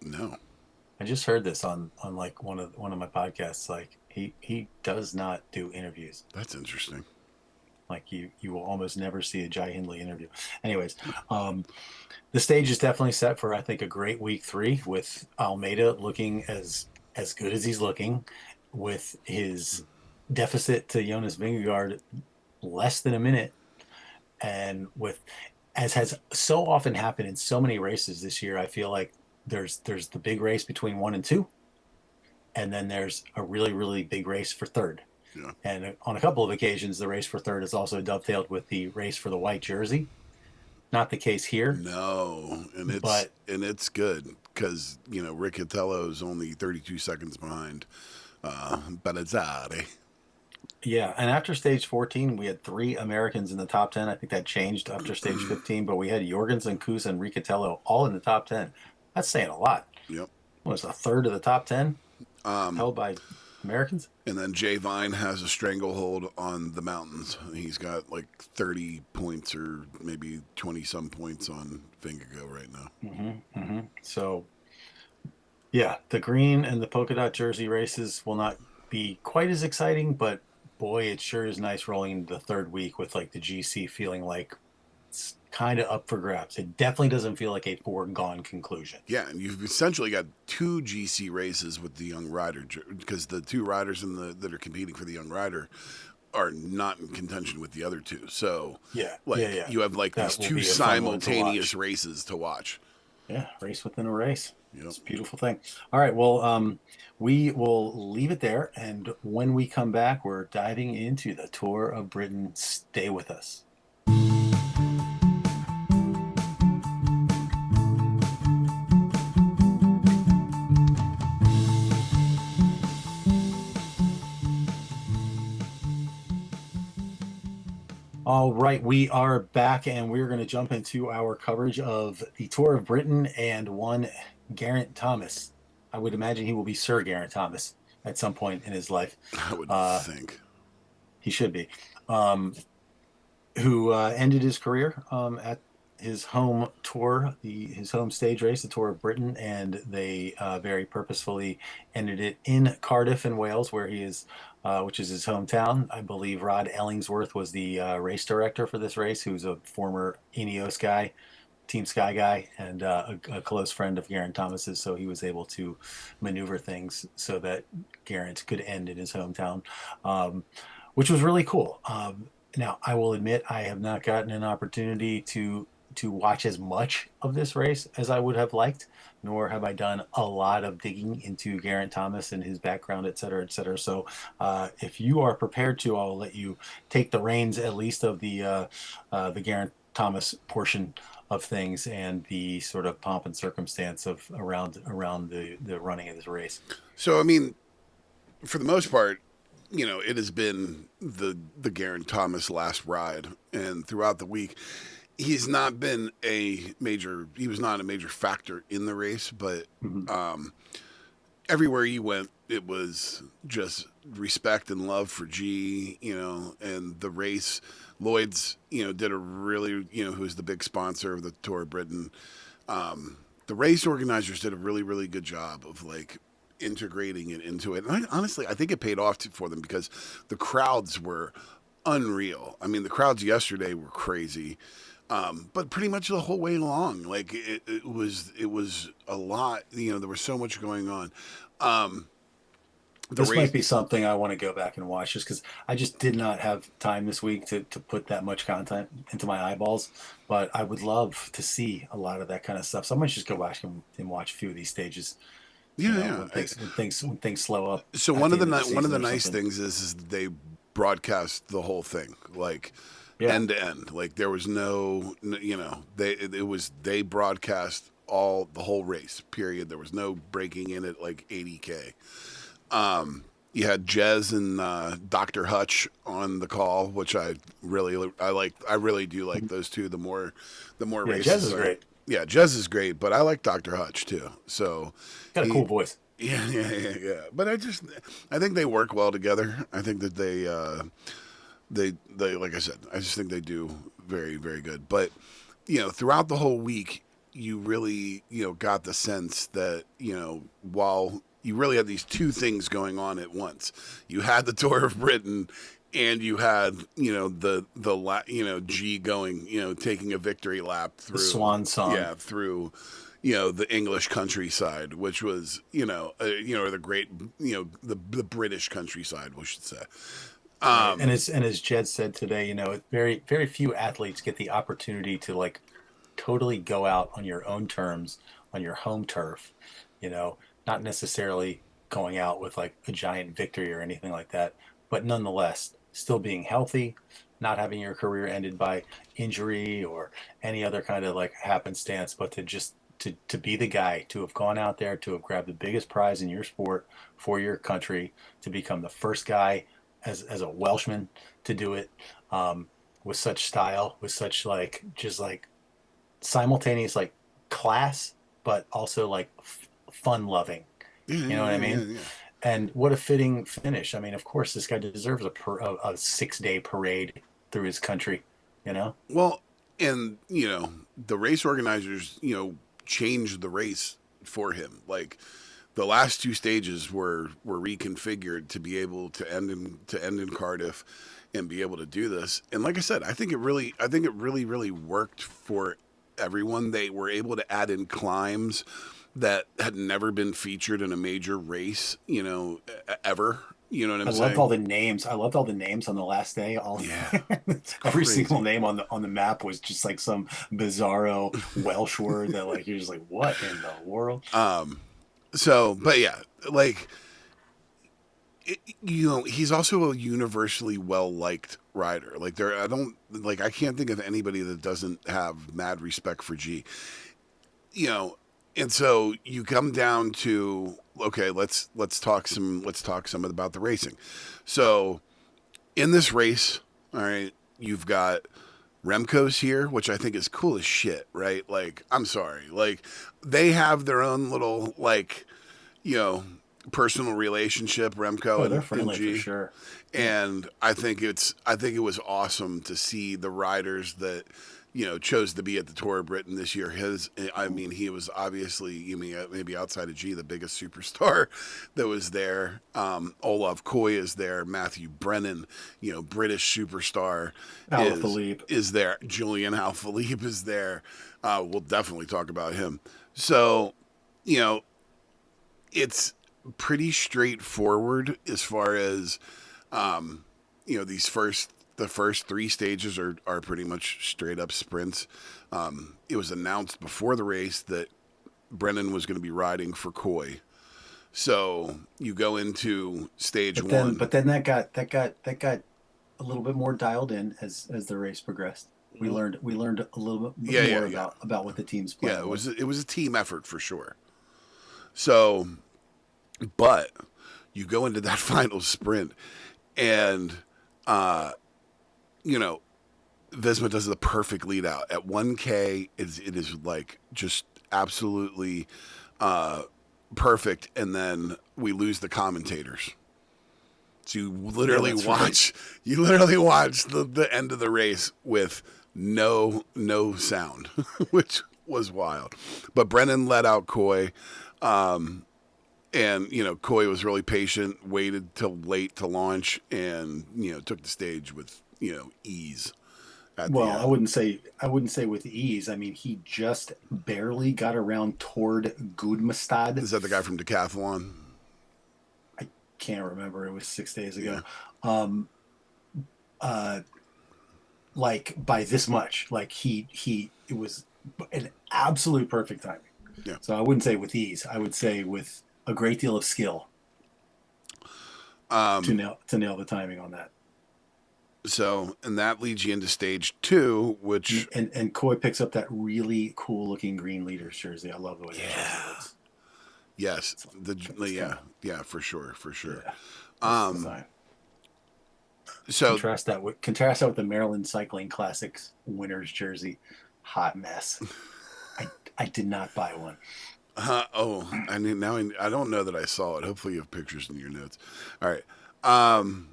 No, I just heard this on like one of my podcasts. Like he does not do interviews. that's interesting. Like you will almost never see a Jai Hindley interview. Anyways, um, the stage is definitely set for I think a great week three with Almeida looking as good as he's looking, with his deficit to Jonas Vingegaard less than a minute, and with as has so often happened in so many races this year, I feel like there's the big race between one and two, and then there's a really big race for third. Yeah. And on a couple of occasions, the race for third is also dovetailed with the race for the white jersey. Not the case here, No, and but it's good because Riccatello is only 32 seconds behind Benazzari. yeah. And after stage 14, we had three Americans in the top 10. I think that changed after stage 15, but we had Jorgensen, Kuss, and Riccatello all in the top 10. That's saying a lot. Yep. What was a third of the top 10 Um, held by Americans? and then Jay Vine has a stranglehold on the mountains. He's got like 30 points or maybe 20 some points on Vingegaard right now. So, yeah, the green and the polka dot jersey races will not be quite as exciting, but boy, it sure is nice rolling into the third week with like the GC feeling like it's kind of up for grabs. It definitely doesn't feel like a foregone conclusion. Yeah, and you've essentially got two GC races with the young rider because the two riders that are competing for the young rider are not in contention with the other two. So, Yeah, yeah, like yeah. you have like these That will two be a fun one to simultaneous watch. races to watch. Yeah, race within a race. Yep. It's a beautiful thing. All right, well, we will leave it there, and when we come back, we're diving into the Tour of Britain. Stay with us. All right, we are back, and we're going to jump into our coverage of the Tour of Britain and one Geraint Thomas. I would imagine he will be Sir Geraint Thomas at some point in his life. I would Uh, think. he should be. Um, who ended his career at his home tour, his home stage race, the Tour of Britain, and they very purposefully ended it in Cardiff in Wales, where he is, which is his hometown. I believe Rod Ellingsworth was the race director for this race, who's a former Ineos guy, Team Sky guy, and a close friend of Geraint Thomas's. So he was able to maneuver things so that Geraint could end in his hometown, which was really cool. Now, I will admit I have not gotten an opportunity to watch as much of this race as I would have liked, nor have I done a lot of digging into Geraint Thomas and his background, et cetera, et cetera. So, if you are prepared to, I'll let you take the reins at least of the Geraint Thomas portion of things and the sort of pomp and circumstance of around the running of this race. So I mean, for the most part, it has been the Geraint Thomas last ride, and throughout the week, he's not been a major. He was not a major factor in the race, but Mhm. everywhere he went, it was just respect and love for G. And the race. Lloyd's, did a really, who's the big sponsor of the Tour of Britain. The race organizers did a really good job of like integrating it into it. And honestly, I think it paid off for them because the crowds were unreal. I mean, the crowds yesterday were crazy, but pretty much the whole way along, like it was a lot. You know, there was so much going on. Um, the This might race, be something I want to go back and watch just because I just did not have time this week to put that much content into my eyeballs. But I would love to see a lot of that kind of stuff. So I might just go back and watch a few of these stages, yeah, yeah. when things slow up So at one the of the end of the one of season the or nice something. things is that they broadcast the whole thing, like Yeah. end to end. Like there was you know, they broadcast the whole race. Period. There was no breaking in at like 80K. You had Jez and Dr. Hutch on the call, which I like. I really do like those two. The more Yeah, Jez races is are. great. Yeah, Jez is great, but I like Dr. Hutch too. So Got a he cool voice. yeah, yeah, yeah, yeah. But I think they work well together. I think that they like I said, I just think they do very, very good. But you know, throughout the whole week, you really, got the sense that, while you really had these two things going on at once, you had the Tour of Britain and you had, G going, taking a victory lap The through, Swan Song. yeah, through, the English countryside, which was, or the great, the British countryside, we should say. Right. Um, And as Jed said today, very few athletes get the opportunity to like totally go out on your own terms on your home turf, not necessarily going out with like a giant victory or anything like that, but nonetheless, still being healthy, not having your career ended by injury or any other kind of like happenstance, but to just to be the guy, to have gone out there, to have grabbed the biggest prize in your sport for your country, to become the first guy as a Welshman to do it, with such style, with such like just like simultaneous like class, but also like fun loving. yeah, You know what I yeah, yeah, mean? yeah. And what a fitting finish. I mean, of course, this guy deserves a 6 day parade through his country. You know, Well, and the race organizers, changed the race for him. Like the last two stages were reconfigured to be able to end in Cardiff and be able to do this. And like I said, I think it really worked for everyone. They were able to add in climbs that had never been featured in a major race, ever. You know what I'm I loved all saying? the names. I loved all the names on the last day. All Yeah, it's every single crazy. name on the map was just like some bizarro Welsh word that like you're just like, what in the world? So, but yeah, like he's also a universally well liked rider. Like I can't think of anybody that doesn't have mad respect for G. You know, and so you come down to, okay, let's talk some about the racing. So in this race, all right, you've got Remco's here, which I think is cool as shit, right? Like, I'm sorry, like they have their own little like, you know, personal relationship, Remco Oh, they're and friendly for G. sure. Yeah. And I think it was awesome to see the riders that, chose to be at the Tour of Britain this year. I mean, he was obviously, you mean maybe outside of G, the biggest superstar that was there. Olaf Koy is there. Matthew Brennan, British superstar, is Alaphilippe. is there. Julian Alaphilippe is there. We'll definitely talk about him. So, you know, it's pretty straightforward as far as, the first three stages are pretty much straight up sprints. It was announced before the race that Brennan was going to be riding for Coy. So you go into stage one. But then that got a little bit more dialed in as the race progressed. We learned a little bit Yeah, yeah, more yeah, about what the team's yeah. plan It was was. it was a team effort for sure. So, but you go into that final sprint, and uh, you know Visma does the perfect lead out at 1K. It is like just absolutely uh, perfect, and then we lose the commentators. So Yeah, that's right. you literally watch the end of the race with no sound, which was wild. But Brennan let out Coy, and Coy was really patient, waited till late to launch, and took the stage with ease at the Well, end. I wouldn't say with ease. I mean, he just barely got around toward Gudmastad. Is that the guy from Decathlon? I can't remember. It was 6 days ago. Yeah. Um, uh, like by this much. Like it was an absolute perfect timing. Yeah. So I wouldn't say with ease. I would say with a great deal of skill Um, to nail the timing on that. and that leads you into stage two, which, And Coy picks up that really cool looking green leaders jersey. I love the way that jersey yeah, looks. yes, It's yeah, kind of yeah, for sure, for sure. yeah. That's the Um, design. so, Contrast that with the Maryland Cycling Classics winners jersey. Hot mess. I did not buy one. I mean, now I don't know that I saw it. Hopefully, you have pictures in your notes. All right. Um,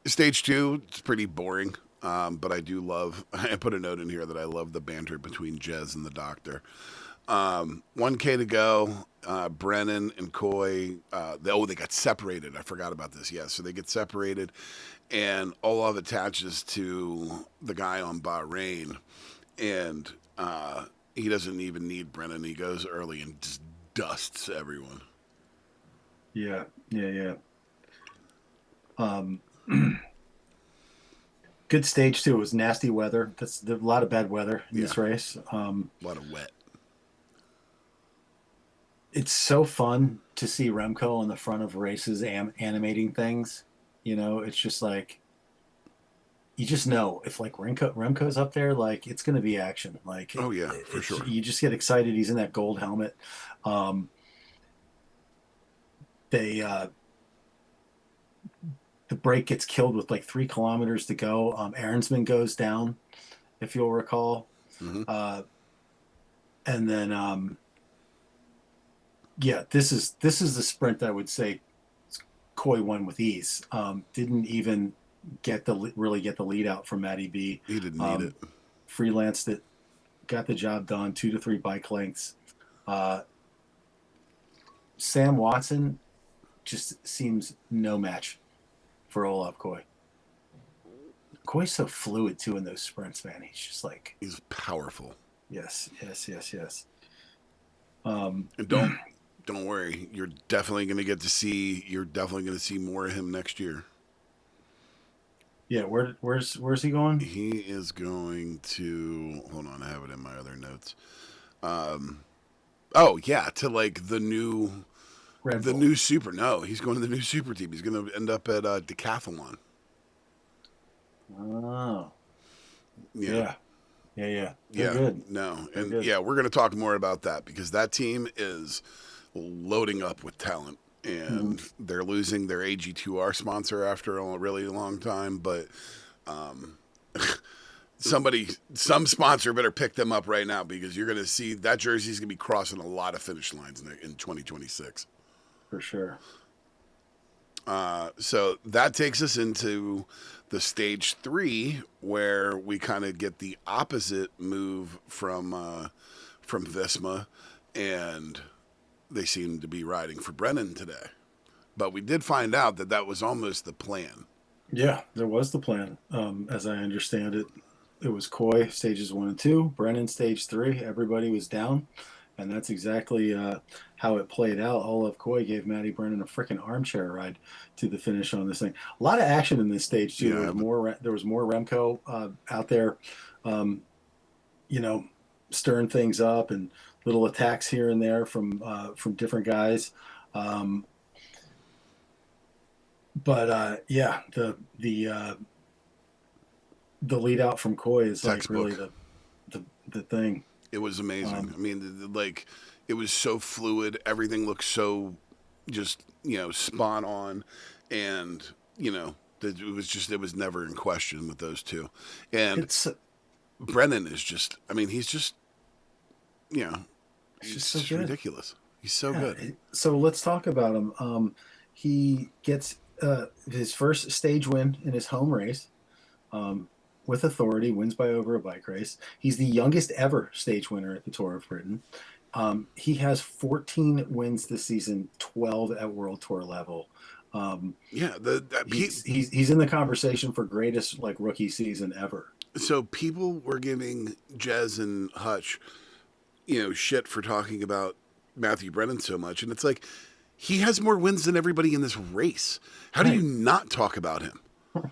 Stage two, it's pretty boring. But I do love, I put a note in here that I love the banter between Jez and the doctor. 1K to go. Brennan and Coy, they got separated. I forgot about this. Yeah, so they get separated, and Olav attaches to the guy on Bahrain, and he doesn't even need Brennan. He goes early and just dusts everyone. Yeah, yeah, yeah. Um, good stage too. It was nasty weather. A lot of bad weather in Yeah, this race. a lot of wet. It's so fun to see Remco on the front of races animating things. It's just like you just know if like Remco's up there, like it's going to be action. Like Oh yeah, for sure. you just get excited. He's in that gold helmet. Um, they the break gets killed with like 3 kilometers to go. Aaronsman goes down, if you'll recall, Hmm. uh, and then yeah, this is the sprint that I would say Coy won with ease. Didn't even really get the lead out from Matty B. He didn't need Um, it. Freelanced it, got the job done. 2 to 3 bike lengths. Uh, Sam Watson just seems no match for Olaf Coy. Coy's so fluid too in those sprints, man. He's just like He's powerful. yes, yes, yes, yes. Um, And don't worry, you're definitely going to get to see. You're definitely going to see more of him next year. yeah, where's he going? He is going to. Hold on, I have it in my other notes. Um, oh yeah, to like Red the Bull. new super. No, he's going to the new super team. He's going to end up at Decathlon. Oh, Yeah, yeah, yeah, yeah. They're yeah. good. No, They're and good. yeah, we're going to talk more about that because that team is loading up with talent. Mhm. And they're losing their AG2R sponsor after a really long time, but um, some sponsor better pick them up right now because you're going to see that jersey's going to be crossing a lot of finish lines in 2026. For sure. So that takes us into the stage three where we kind of get the opposite move from Visma, and they seem to be riding for Brennan today. But we did find out that that was almost the plan. Yeah, there was the plan. As I understand it, it was Coy stages 1 and 2, Brennan stage 3. Everybody was down, and that's exactly how it played out. All of Coy gave Matty Brennan a freaking armchair ride to the finish on this thing. A lot of action in this stage too. Yeah, There was more. There was more Remco out there, um, you know, stirring things up and little attacks here and there from different guys. Um, but yeah, the lead out from Coy is like really textbook. the thing. It was amazing. Um, I mean, like, it was so fluid. Everything looked so just, spot on. And, it was never in question with those two. And it's Brennan is just, I mean, he's just, you know, it's just it's so just good. ridiculous. He's so Yeah. good. So let's talk about him. He gets his first stage win in his home race um, with authority. Wins by over a bike race. He's the youngest ever stage winner at the Tour of Britain. He has 14 wins this season, 12 at World Tour level. Yeah, He's in the conversation for greatest like rookie season ever. so people were giving Jez and Hutch, shit for talking about Matthew Brennan so much, and it's like he has more wins than everybody in this race. How do you Right, not talk about him?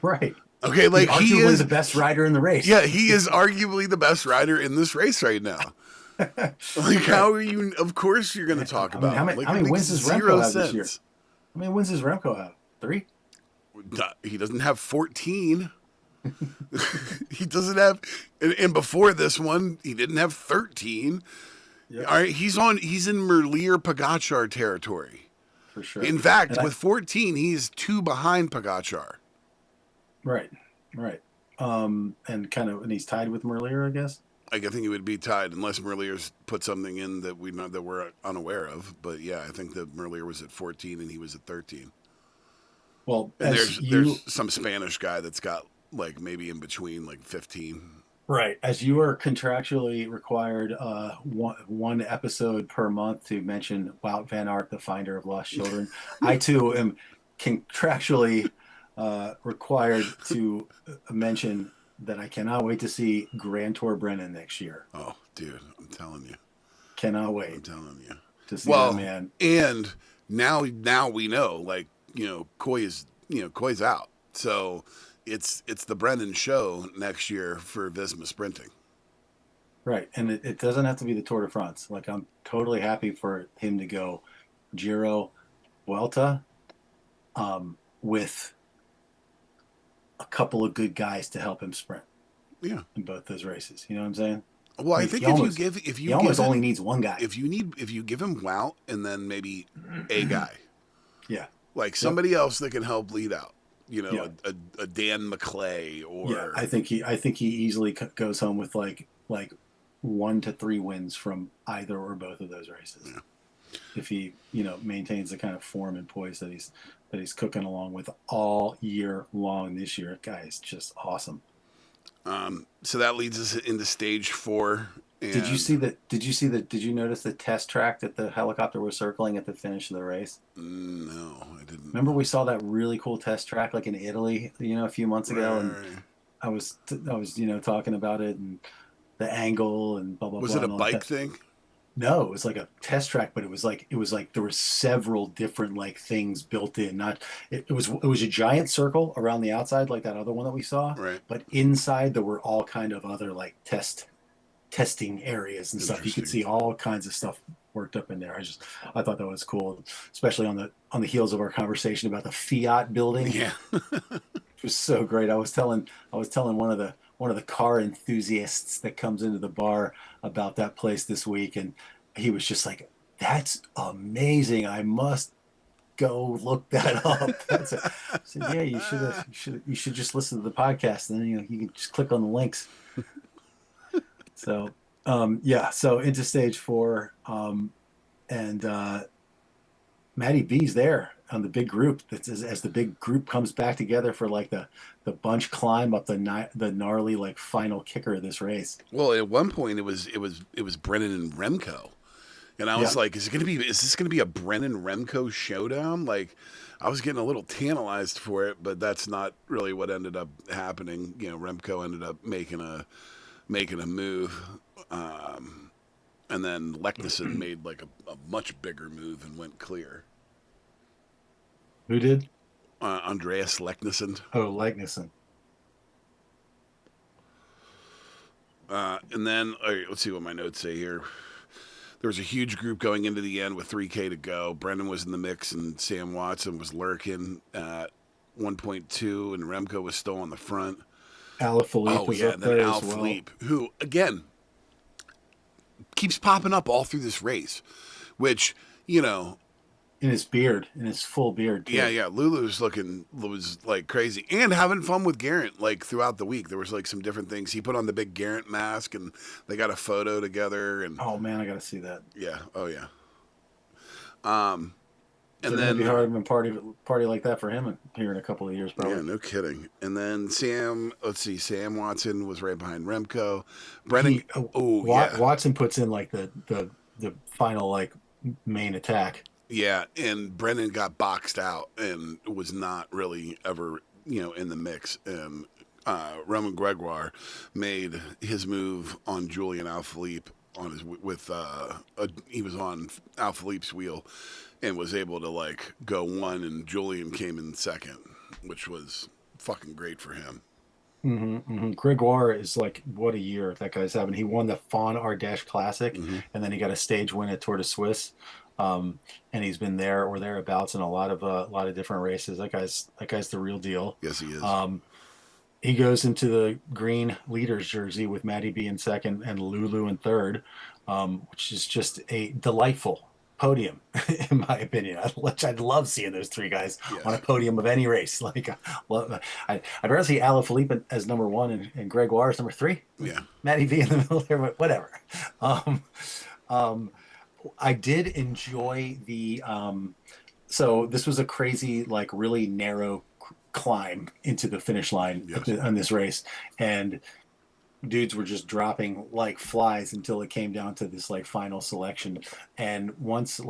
right. Okay, He's like he arguably is. the best rider in the race. Yeah, he is arguably the best rider in this race right now. Like, Right. how are you? Of course, you're going to talk I mean, about him. Like, how it many makes wins does Remco zero have this year? sense. How many wins does Remco have? 3? He doesn't have 14. He doesn't have, and before this one, he didn't have 13. Yep, All right, he's in Merlier Pogacar territory. for sure. In fact, And I with 14, he's 2 behind Pogacar. right, right. And he's tied with Merlier, I guess. Like, I think he would be tied unless Merlier's put something in that we're unaware of. But yeah, I think that Merlier was at 14 and he was at 13. Well, And there's some Spanish guy that's got like maybe in between like 15. right, as you are contractually required one episode per month to mention Wout van Aert, the finder of lost children, I too am contractually required to mention that I cannot wait to see Grand Tour Brennan next year. Oh, dude, I'm telling you. Cannot I'm wait telling you. to see that Well, man. and now we know, like, Koi's out. So it's the Brennan show next year for Visma sprinting. Right, and it doesn't have to be the Tour de France. Like I'm totally happy for him to go Giro, Vuelta, with a couple of good guys to help him sprint Yeah. in both those races. You know what I'm saying? Well, I think He almost only needs one guy. if you give him Wout and then maybe a guy, Yeah, like somebody else that can help lead out, yeah, a Dan McClay or yeah. I think he easily goes home with like 1 to 3 wins from either or both of those races. Yeah. If he maintains the kind of form and poise that he's cooking along with all year long this year. Guy is just awesome. So that leads us into stage 4. And Did you notice the test track that the helicopter was circling at the finish of the race? No, I didn't. Remember we saw that really cool test track like in Italy, a few months ago, and Right. I was talking about it and the angle and blah blah Was blah. it a and all bike that. thing? No, it was like a test track, but it was like there were several different like things built in. Not it was a giant circle around the outside like that other one that we saw, Right. but inside there were all kind of other like testing areas and stuff. You could see all kinds of stuff worked up in there. I thought that was cool, especially on the heels of our conversation about the Fiat building. Yeah. It was so great. I was telling one of the car enthusiasts that comes into the bar about that place this week, and he was just like, "That's amazing. I must go look that up." I said, "Yeah, you should just listen to the podcast, and then you can just click on the links." So so into stage 4, and Matty B's there on the big group. That's as the big group comes back together for like the bunch climb up the gnarly like final kicker of this race. Well, at one point it was Brennan and Remco, and I was Yeah. like, is this gonna be a Brennan Remco showdown? Like, I was getting a little tantalized for it, but that's not really what ended up happening. Remco ended up making a move, and then Leknessem made like a much bigger move and went clear. Who did? Andreas Leknessem. Oh, Legnesson. And then, all right, let's see what my notes say here. There was a huge group going into the end with 3K to go. Brendan was in the mix, and Sam Watson was lurking at 1.2, and Remco was still on the front. Alaphilippe was up and then there Al as well. Philippe, who, again, keeps popping up all through this race, which, In his full beard. Too. yeah, Lulu's was like crazy and having fun with Geraint like throughout the week. There was like some different things. He put on the big Geraint mask and they got a photo together. And Oh man, I gotta see that. yeah, oh yeah. And And then it'd be then hard to party like that for him here in a couple of years, probably. yeah, no kidding. And then Sam Watson was right behind Remco. Brennan, Watson puts in like the final like main attack. Yeah, and Brennan got boxed out and was not really ever, in the mix. And Roman Gregoire made his move on Julian Alaphilippe on his he was on Alaphilippe's wheel and was able to like go one, and Julian came in second, which was fucking great for him. Gregoire is like, what a year that guy's having. He won the Fawn Ardèche Classic, Hmm. and then he got a stage win at Tour de Suisse. And he's been there or thereabouts in a lot of different races. That guy's the real deal. Yes, he is. Um, he goes into the green leaders jersey with Maddie B in second and Lulu in third, which is just a delightful podium, in my opinion. I'd love seeing those three guys on a Yes. podium of any race. Like, I'd rather see Alaphilippe as number one and Gregoire as number three. Yeah. Maddie V in the middle there, but whatever. Um, um, I did enjoy so this was a crazy, like really narrow climb into the finish line Yes. on this race, and dudes were just dropping like flies until it came down to this like final selection. And once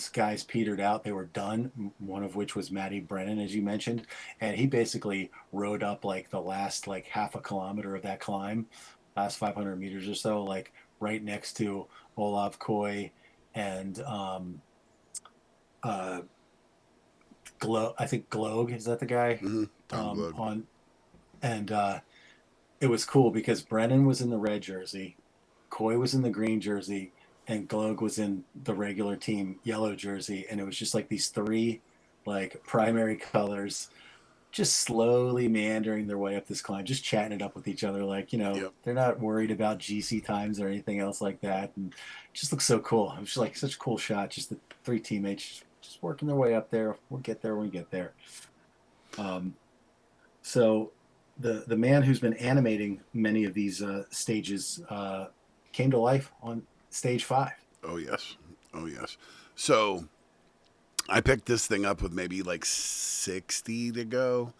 guys petered out, they were done. One of which was Matty Brennan, as you mentioned, and he basically rode up like the last like half a kilometer of that climb, last 500 meters or so, like right next to Olav Koy and uh I think Gloag, is that the guy? Hmm. Tom Glug. On and It was cool because Brennan was in the red jersey, Coy was in the green jersey, and Gloag was in the regular team yellow jersey, and it was just like these three like primary colors just slowly meandering their way up this climb, just chatting it up with each other, like, Yep. they're not worried about GC times or anything else like that. And it just looks so cool. It was just like such a cool shot, just the three teammates just working their way up there. We'll get there when we get there. Um, so the man who's been animating many of these stages came to life on stage 5. Oh yes. Oh yes. So I picked this thing up with maybe like 60 to go,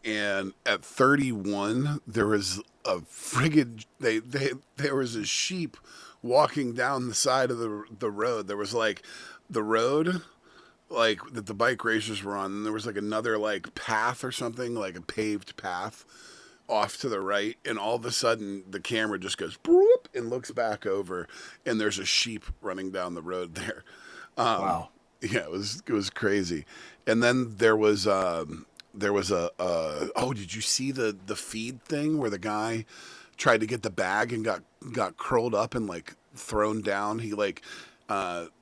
and at 31 there was a friggin' there was a sheep walking down the side of the road. There was like the road like that the bike racers were on, and there was like another like path or something, like a paved path off to the right, and all of a sudden the camera just goes boop and looks back over, and there's a sheep running down the road there. Um, Wow. yeah, it was crazy. And then there was oh, did you see the feed thing where the guy tried to get the bag and got curled up and like thrown down? He like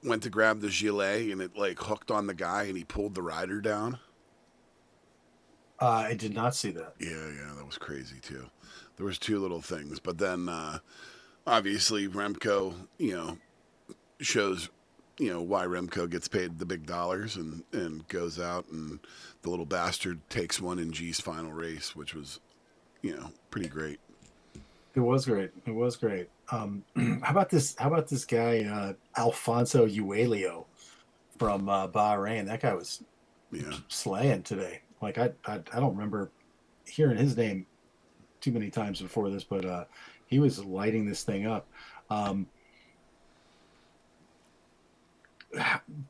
went to grab the gilet and it like hooked on the guy and he pulled the rider down. I did not see that. Yeah, that was crazy too. There was two little things, but then obviously Remco, shows why Remco gets paid the big dollars and goes out, and the little bastard takes one in G's final race, which was pretty great. It was great. It was great. How about this? How about this guy, Alfonso Uelio from Bahrain? That guy was Yeah, slaying today. Like I don't remember hearing his name too many times before this, but he was lighting this thing up. Um,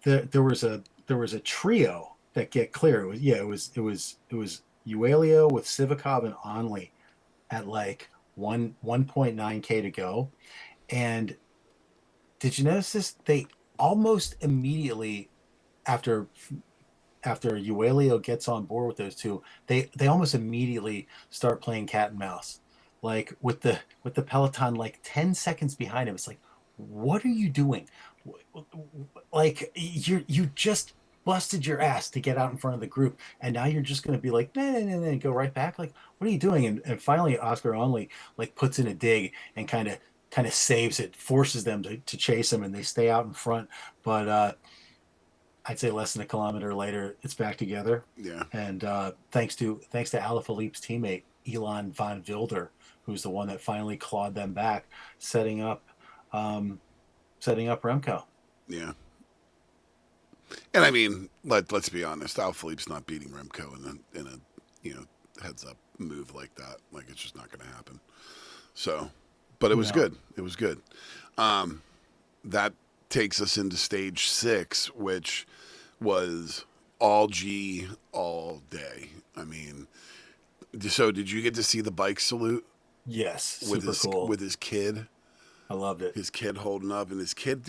there was a trio that get clear. It was Uelio with Sivakov and Onley at like 1.9K to go. And did you notice this? They almost immediately after Uelio gets on board with those two, they almost immediately start playing cat and mouse, like with the peloton like 10 seconds behind him. It's like, what are you doing? Like you just busted your ass to get out in front of the group, and now you're just going to be like, nah, go right back. Like, what are you doing? And finally, Oscar Onley like puts in a dig and kind of saves it, forces them to chase him, and they stay out in front. But I'd say less than a kilometer later, it's back together. yeah, And thanks to Alaphilippe's teammate Elon von Wilder, who's the one that finally clawed them back, setting up um, setting up Remco. yeah. And I mean, let's be honest, Al Philippe's not beating Remco in a heads up move like that. Like it's just not going to happen. So, but it was No, good. It was good. Um, that takes us into stage 6, which was all G all day. I mean, so did you get to see the bike salute Yes, with super cool. his kid? I loved it. His kid holding up, and his kid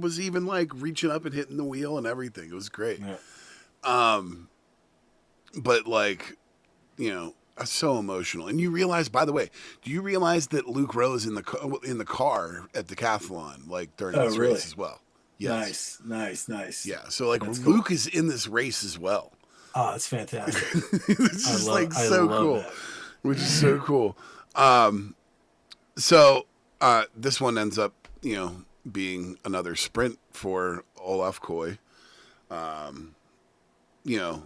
was even like reaching up and hitting the wheel and everything. It was great. Yeah. But like, you know, so emotional. And you realize, by the way, do you realize that Luke Rose in the car at Decathlon like during Oh, this race really? as well? Yes. Nice, nice, nice. Yeah. So like That's cool. Luke is in this race as well. Oh, it's fantastic. It's just like I so love cool, that. which is so cool. So this one ends up, being another sprint for Olaf Koy. You know,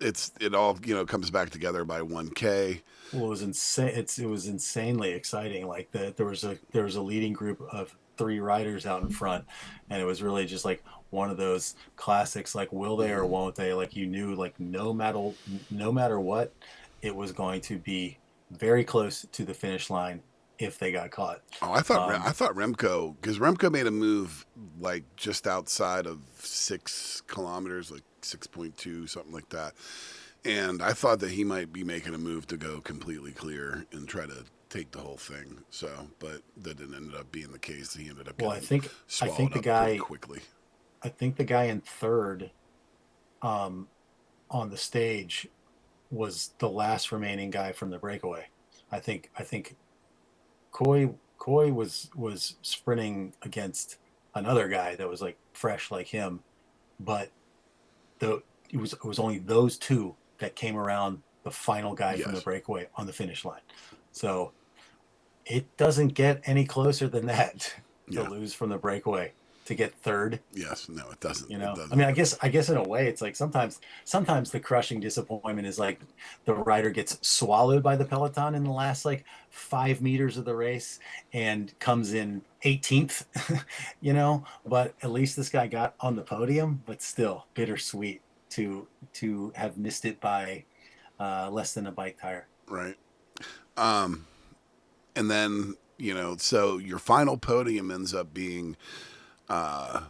it all comes back together by 1K. Well, it was insane. It was insanely exciting. Like there was a leading group of three riders out in front, and it was really just like one of those classics. Like, will they or won't they? Like, you knew, like, no matter what, it was going to be very close to the finish line if they got caught. Oh, I thought Um, I thought Remco, because Remco made a move like just outside of 6 kilometers, like 6.2, something like that. And I thought that he might be making a move to go completely clear and try to take the whole thing. So, but that didn't end up being the case. He ended up well, getting I think swallowed the up pretty guy quickly. I think the guy in third, um, on the stage was the last remaining guy from the breakaway. I think Coy was sprinting against another guy that was like fresh like him, but the it was only those two that came around the final guy from the Yes. breakaway on the finish line. So it doesn't get any closer than that to Yeah. lose from the breakaway to get third. Yes. No, it doesn't. You It know, I doesn't. mean, I guess in a way, it's like sometimes the crushing disappointment is like the rider gets swallowed by the peloton in the last like 5 meters of the race and comes in 18th, you know. But at least this guy got on the podium. But still, bittersweet to have missed it by less than a bike tire. Right. And then, so your final podium ends up being, uh,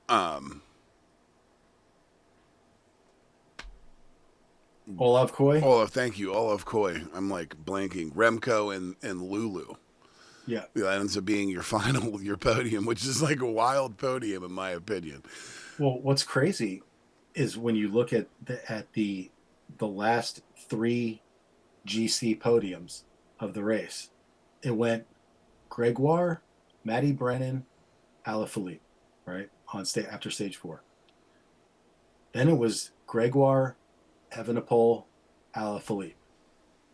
um, Olaf Koy, Olaf, thank you, Olaf Koy. I'm like blanking. Remco and Lulu. yeah. That ends up being your final, your podium, which is like a wild podium in my opinion. Well, what's crazy is when you look at the last three GC podiums of the race. It went Gregoire, Matty Brennan, Alaphilippe, right? After stage 4. Then it was Gregoire, Evenepoel, Alaphilippe.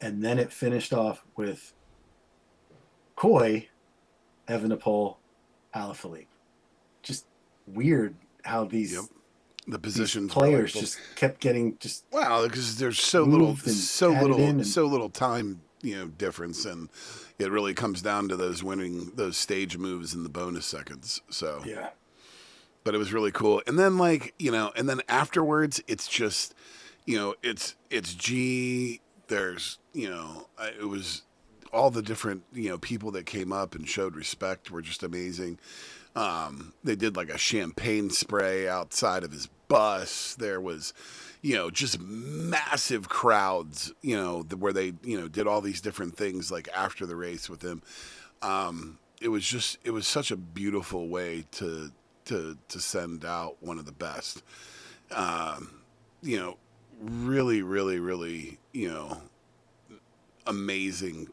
And then it finished off with Coy, Evenepoel, Alaphilippe. Just weird how Yep. The these positions were like players just kept getting just wow, because there's moved and added in, and so little time, difference, and it really comes down to those stage moves and the bonus seconds. So, yeah. but it was really cool. And then and then afterwards, it's just, it's G. There's, it was all the different people that came up and showed respect were just amazing. They did like a champagne spray outside of his bus. There was, just massive crowds, where they, did all these different things like after the race with him. It was such a beautiful way to send out one of the best. You know, really, really, really, amazing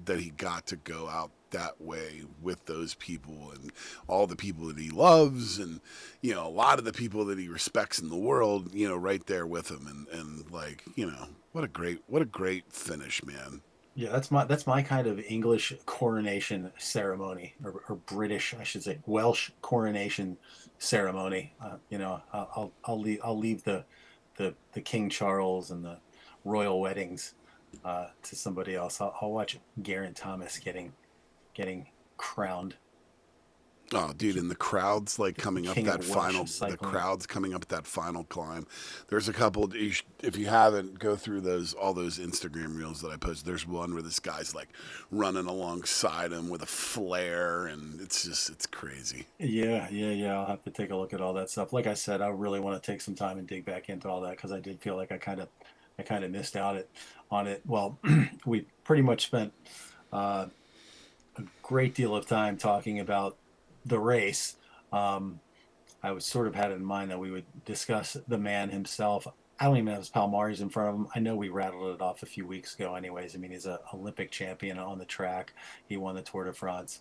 that he got to go out that way with those people and all the people that he loves and a lot of the people that he respects in the world, right there with him and like, what a great finish, man. Yeah, that's my kind of English coronation ceremony, or British, I should say, Welsh coronation ceremony. I'll leave the King Charles and the royal weddings to somebody else. I'll watch Geraint Thomas getting crowned. Oh, dude, and the crowds like Just the coming up king of that Welsh final, of the cycling. crowds coming up that final climb. There's a couple. If you haven't, go through all those Instagram reels that I posted. There's one where this guy's like running alongside him with a flare, and it's crazy. Yeah. I'll have to take a look at all that stuff. Like I said, I really want to take some time and dig back into all that because I did feel like I kind of missed out on it. Well, we pretty much spent uh, a great deal of time talking about the race. Um, I was sort of had in mind that we would discuss the man himself. I don't even have his Palmares in front of him. I know we rattled it off a few weeks ago, anyways. I mean, he's an Olympic champion on the track. He won the Tour de France.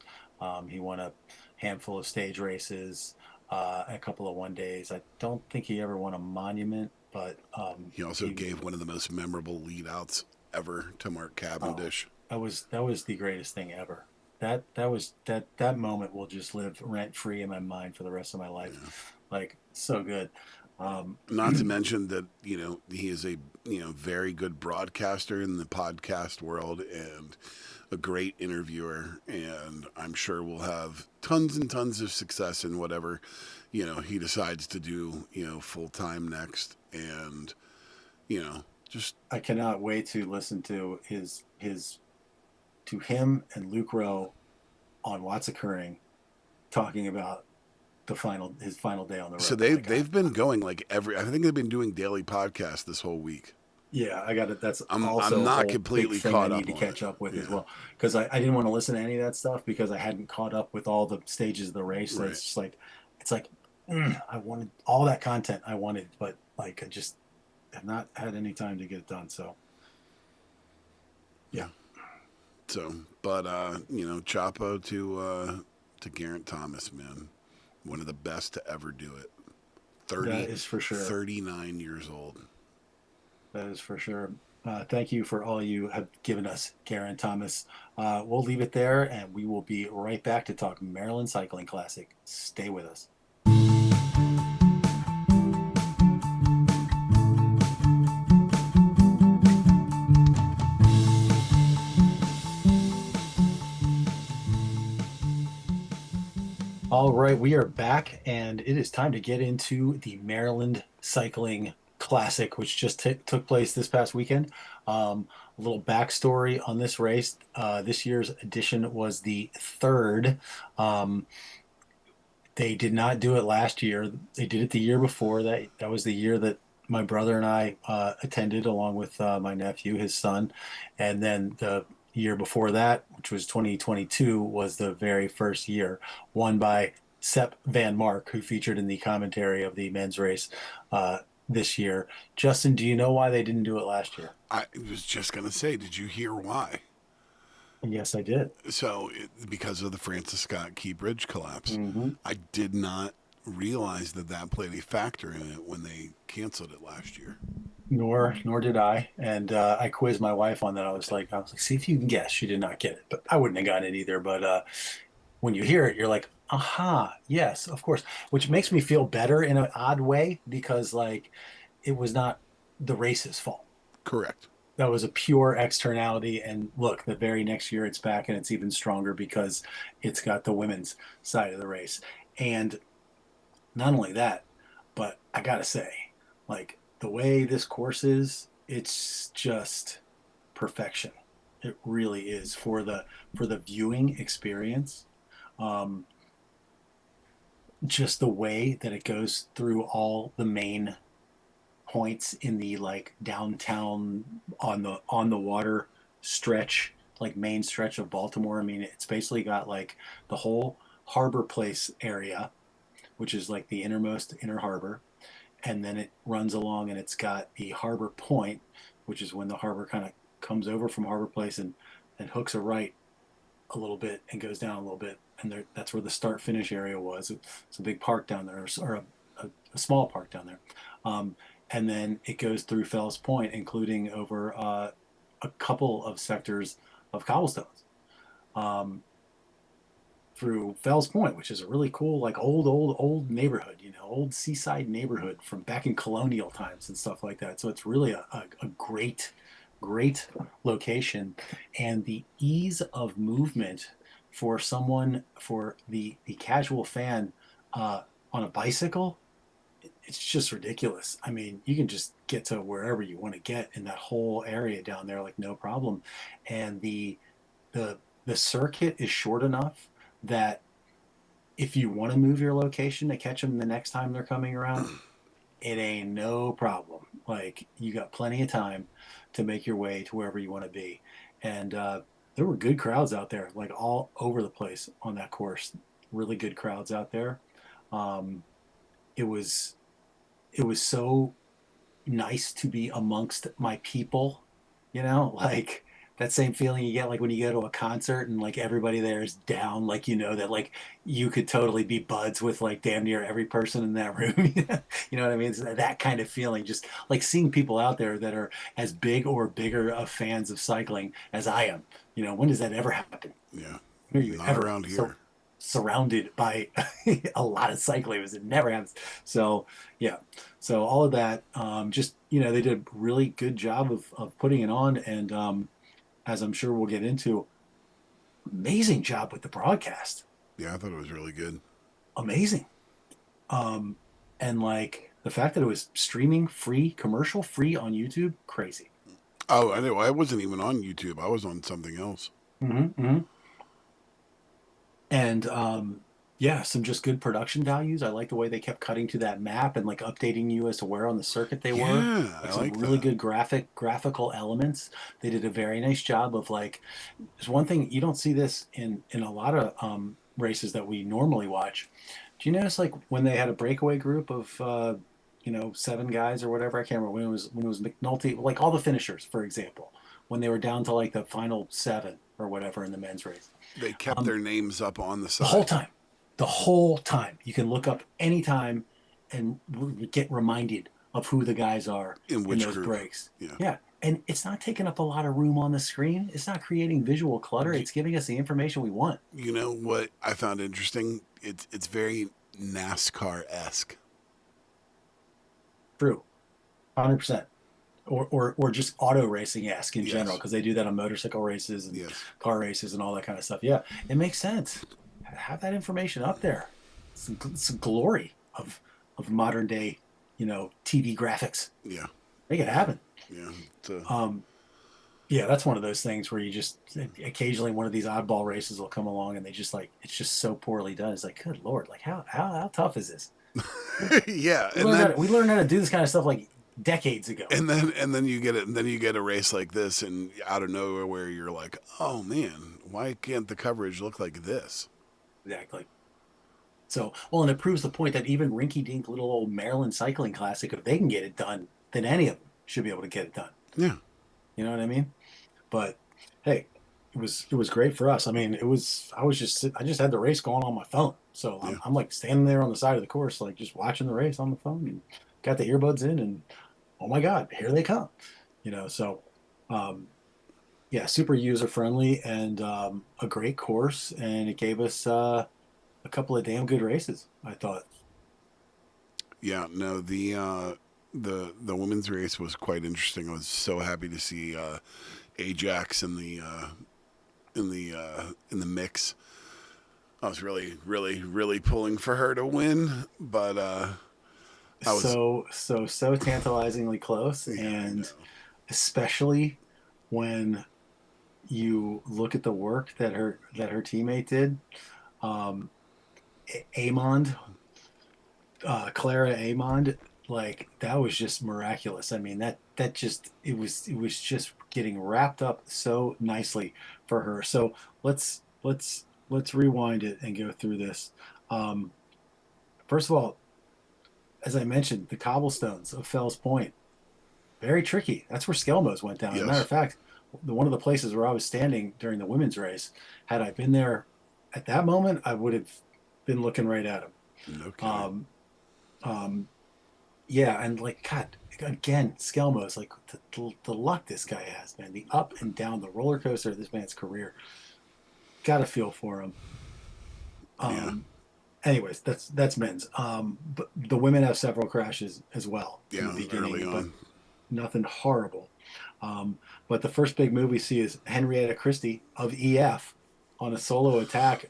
He won a handful of stage races, a couple of one days. I don't think he ever won a monument, but He also he gave one of the most memorable lead outs ever to Mark oh, Cavendish. that was the greatest thing ever. That moment will just live rent free in my mind for the rest of my life. Yeah. Like so good. Um, Not to mention that he is a very good broadcaster in the podcast world and a great interviewer, and I'm sure we'll have tons and tons of success in whatever he decides to do full time next, and just I cannot wait to listen to his to him and Luke Rowe on What's Occurring talking about his final day on the so road. they Like they've been going like every I think they've been doing daily podcasts this whole week. yeah, I got it. That's I'm also a not whole big completely thing I caught need up to on it. catch up with as Yeah, well because I didn't want to listen to any of that stuff because I hadn't caught up with all the stages of the race. So right. it's just like it's like I wanted all that content I wanted, but like I just have not had any time to get it done. So yeah, Yeah. So, but Chapo to Geraint Thomas, man, one of the best to ever do it. that 30, is for sure. 39 years old. That is for sure. Thank you for all you have given us, Geraint Thomas. We'll leave it there and we will be right back to talk Maryland Cycling Classic. Stay with us. All right, we are back, and it is time to get into the Maryland Cycling Classic, which just took place this past weekend. A little backstory on this race. This year's edition was the third. Um, they did not do it last year. They did it the year before. That was the year that my brother and I attended, along with my nephew, his son, and then the year before that, which was 2022, was the very first year, won by Sepp Van Mark, who featured in the commentary of the men's race this year. Justin, do you know why they didn't do it last year? I was just gonna say, did you hear why? And yes, I did. So, because of the Francis Scott Key Bridge collapse, Hmm. I did not realize that played a factor in it when they canceled it last year. Nor did I. And I quizzed my wife on that. I was like, see if you can guess. She did not get it, but I wouldn't have gotten it either. But when you hear it, you're like, aha, yes, of course. Which makes me feel better in an odd way because like it was not the race's fault. Correct. That was a pure externality. And look, the very next year it's back and it's even stronger because it's got the women's side of the race. And not only that, but I gotta say, like the way this course is, it's just perfection. It really is for the viewing experience. Um, just the way that it goes through all the main points in the like downtown on the water stretch, like main stretch of Baltimore. I mean, it's basically got like the whole Harbor Place area, which is like the innermost inner harbor, and then it runs along and it's got the harbor point, which is when the harbor kind of comes over from Harbor Place and hooks a right a little bit and goes down a little bit, and that's where the start finish area was. It's a big park down there, or a small park down there, um, and then it goes through Fells Point, including over a couple of sectors of cobblestones. Um, through Fells Point, which is a really cool, like old neighborhood, old seaside neighborhood from back in colonial times and stuff like that. So it's really a great, great location. And the ease of movement for the casual fan on a bicycle, it's just ridiculous. I mean, you can just get to wherever you want to get in that whole area down there, like no problem. And the the circuit is short enough that if you want to move your location to catch them the next time they're coming around, it ain't no problem. Like you got plenty of time to make your way to wherever you want to be. And there were good crowds out there, like all over the place on that course. Really good crowds out there. Um, it was it was so nice to be amongst my people, like that same feeling you get like when you go to a concert and like everybody there is down, like that like you could totally be buds with like damn near every person in that room. You know what I mean? It's that kind of feeling, just like seeing people out there that are as big or bigger of fans of cycling as I am. When does that ever happen? Yeah. When are you Not ever around so here. surrounded by a lot of cyclists? It never happens. So yeah, so all of that, just they did a really good job of putting it on, and as I'm sure we'll get into, amazing job with the broadcast. Yeah, I thought it was really good. Amazing. um and like the fact that it was streaming free, commercial free on YouTube, crazy. Oh, I know. I wasn't even on YouTube. I was on something else. Mm-hmm. And yeah, some just good production values. I like the way they kept cutting to that map and like updating you as to where on the circuit they were. Yeah, I Like some like really that. good graphical elements. They did a very nice job of like, there's one thing you don't see this in a lot of races that we normally watch. Do you notice like when they had a breakaway group of 7 guys or whatever? I can't remember when it was McNulty, like all the finishers, for example, when they were down to like the final 7 or whatever in the men's race. They kept Um, their names up on the the whole side. time, the whole time, you can look up anytime and get reminded of who the guys are In in which those group? breaks. Yeah. Yeah, and it's not taking up a lot of room on the screen. It's not creating visual clutter. Do, It's giving us the information we want. you know what I found interesting? It's very NASCAR esque. True, 100%. Or just auto racing esque in general, Yes. because they do that on motorcycle races and Yes. car races and all that kind of stuff. Yeah, it makes sense. Have that information up there. Some glory of modern day, TV graphics. Yeah. Make it happen. Yeah. So, Um, yeah, that's one of those things where you just occasionally one of these oddball races will come along and they just like it's just so poorly done. It's like, good lord, like how tough is this? yeah, We learned how to, we learned how to do this kind of stuff like decades ago. and then you get it, and then you get a race like this, and out of nowhere, where you're like, oh man, why can't the coverage look like this? Exactly. So, well, and it proves the point that even rinky-dink little old Maryland Cycling Classic, if they can get it done, then any of them should be able to get it done. Yeah. You know what I mean? But hey, it was great for us. I mean, I just had the race going on my phone, so Yeah. I'm like standing there on the side of the course, like just watching the race on the phone, and got the earbuds in, and oh my God, here they come. So um, yeah, super user friendly and a great course, and it gave us a couple of damn good races, I thought. Yeah. No, the women's race was quite interesting. I was so happy to see Ajax in the mix. I was really, really, really pulling for her to win, but I was. So tantalizingly close, Yeah, I and know. especially when you look at the work that her teammate did. um Amond, Clara Amond, like that was just miraculous. I mean, that just it was just getting wrapped up so nicely for her. So let's rewind it and go through this. um First of all, as I mentioned, the cobblestones of Fells Point, very tricky. That's where Skelmos went down. As a matter Yes. of fact, one of the places where I was standing during the women's race, had I been there at that moment, I would have been looking right at him. No kidding. Um, um, yeah, and like God, again, Skelmos, like the luck this guy has, man, the up and down, the roller coaster of this man's career. Got to feel for him. Yeah. Um, anyways, that's men's. But the women have several crashes as well in the Yeah. Early beginning, but on. nothing horrible. But the first big move we see is Henrietta Christie of EF on a solo attack,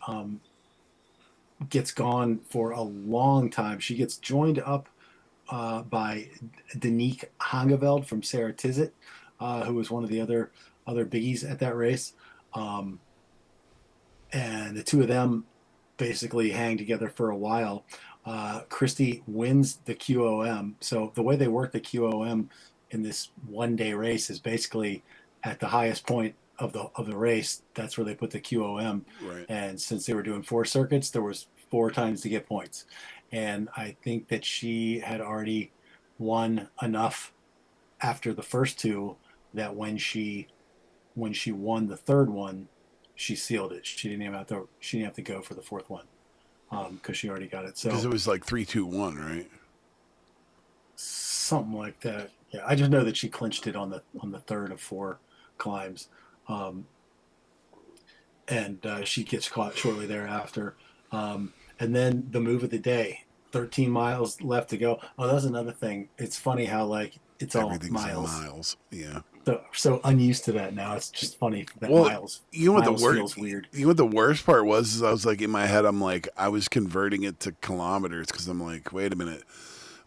gets gone for a long time. She gets joined up by Danique Hangeveld from Sarah Tizet, who was one of the other biggies at that race. Um, and the two of them basically hang together for a while. Christie wins the QOM. So the way they work the QOM in this 1 day race is basically at the highest point of the race. That's where they put the QOM. Right. And since they were doing 4 circuits, there was 4 times to get points. And I think that she had already won enough after the first two that when she won the third one, she sealed it. She didn't have to go for the fourth one because she already got it. Because So it was like 3-2-1, right? something like that. Yeah, I just know that she clinched it on the third of 4 climbs, um, and she gets caught shortly thereafter. And then the move of the day. 13 miles left to go. Oh, that's another thing. It's funny how like it's all Everything's in miles. miles. Yeah. So unused to that now. It's just funny that Well, you know what the miles worst feels weird. you know what the worst part was is I was like in my head I'm like I was converting it to kilometers because I'm like wait a minute,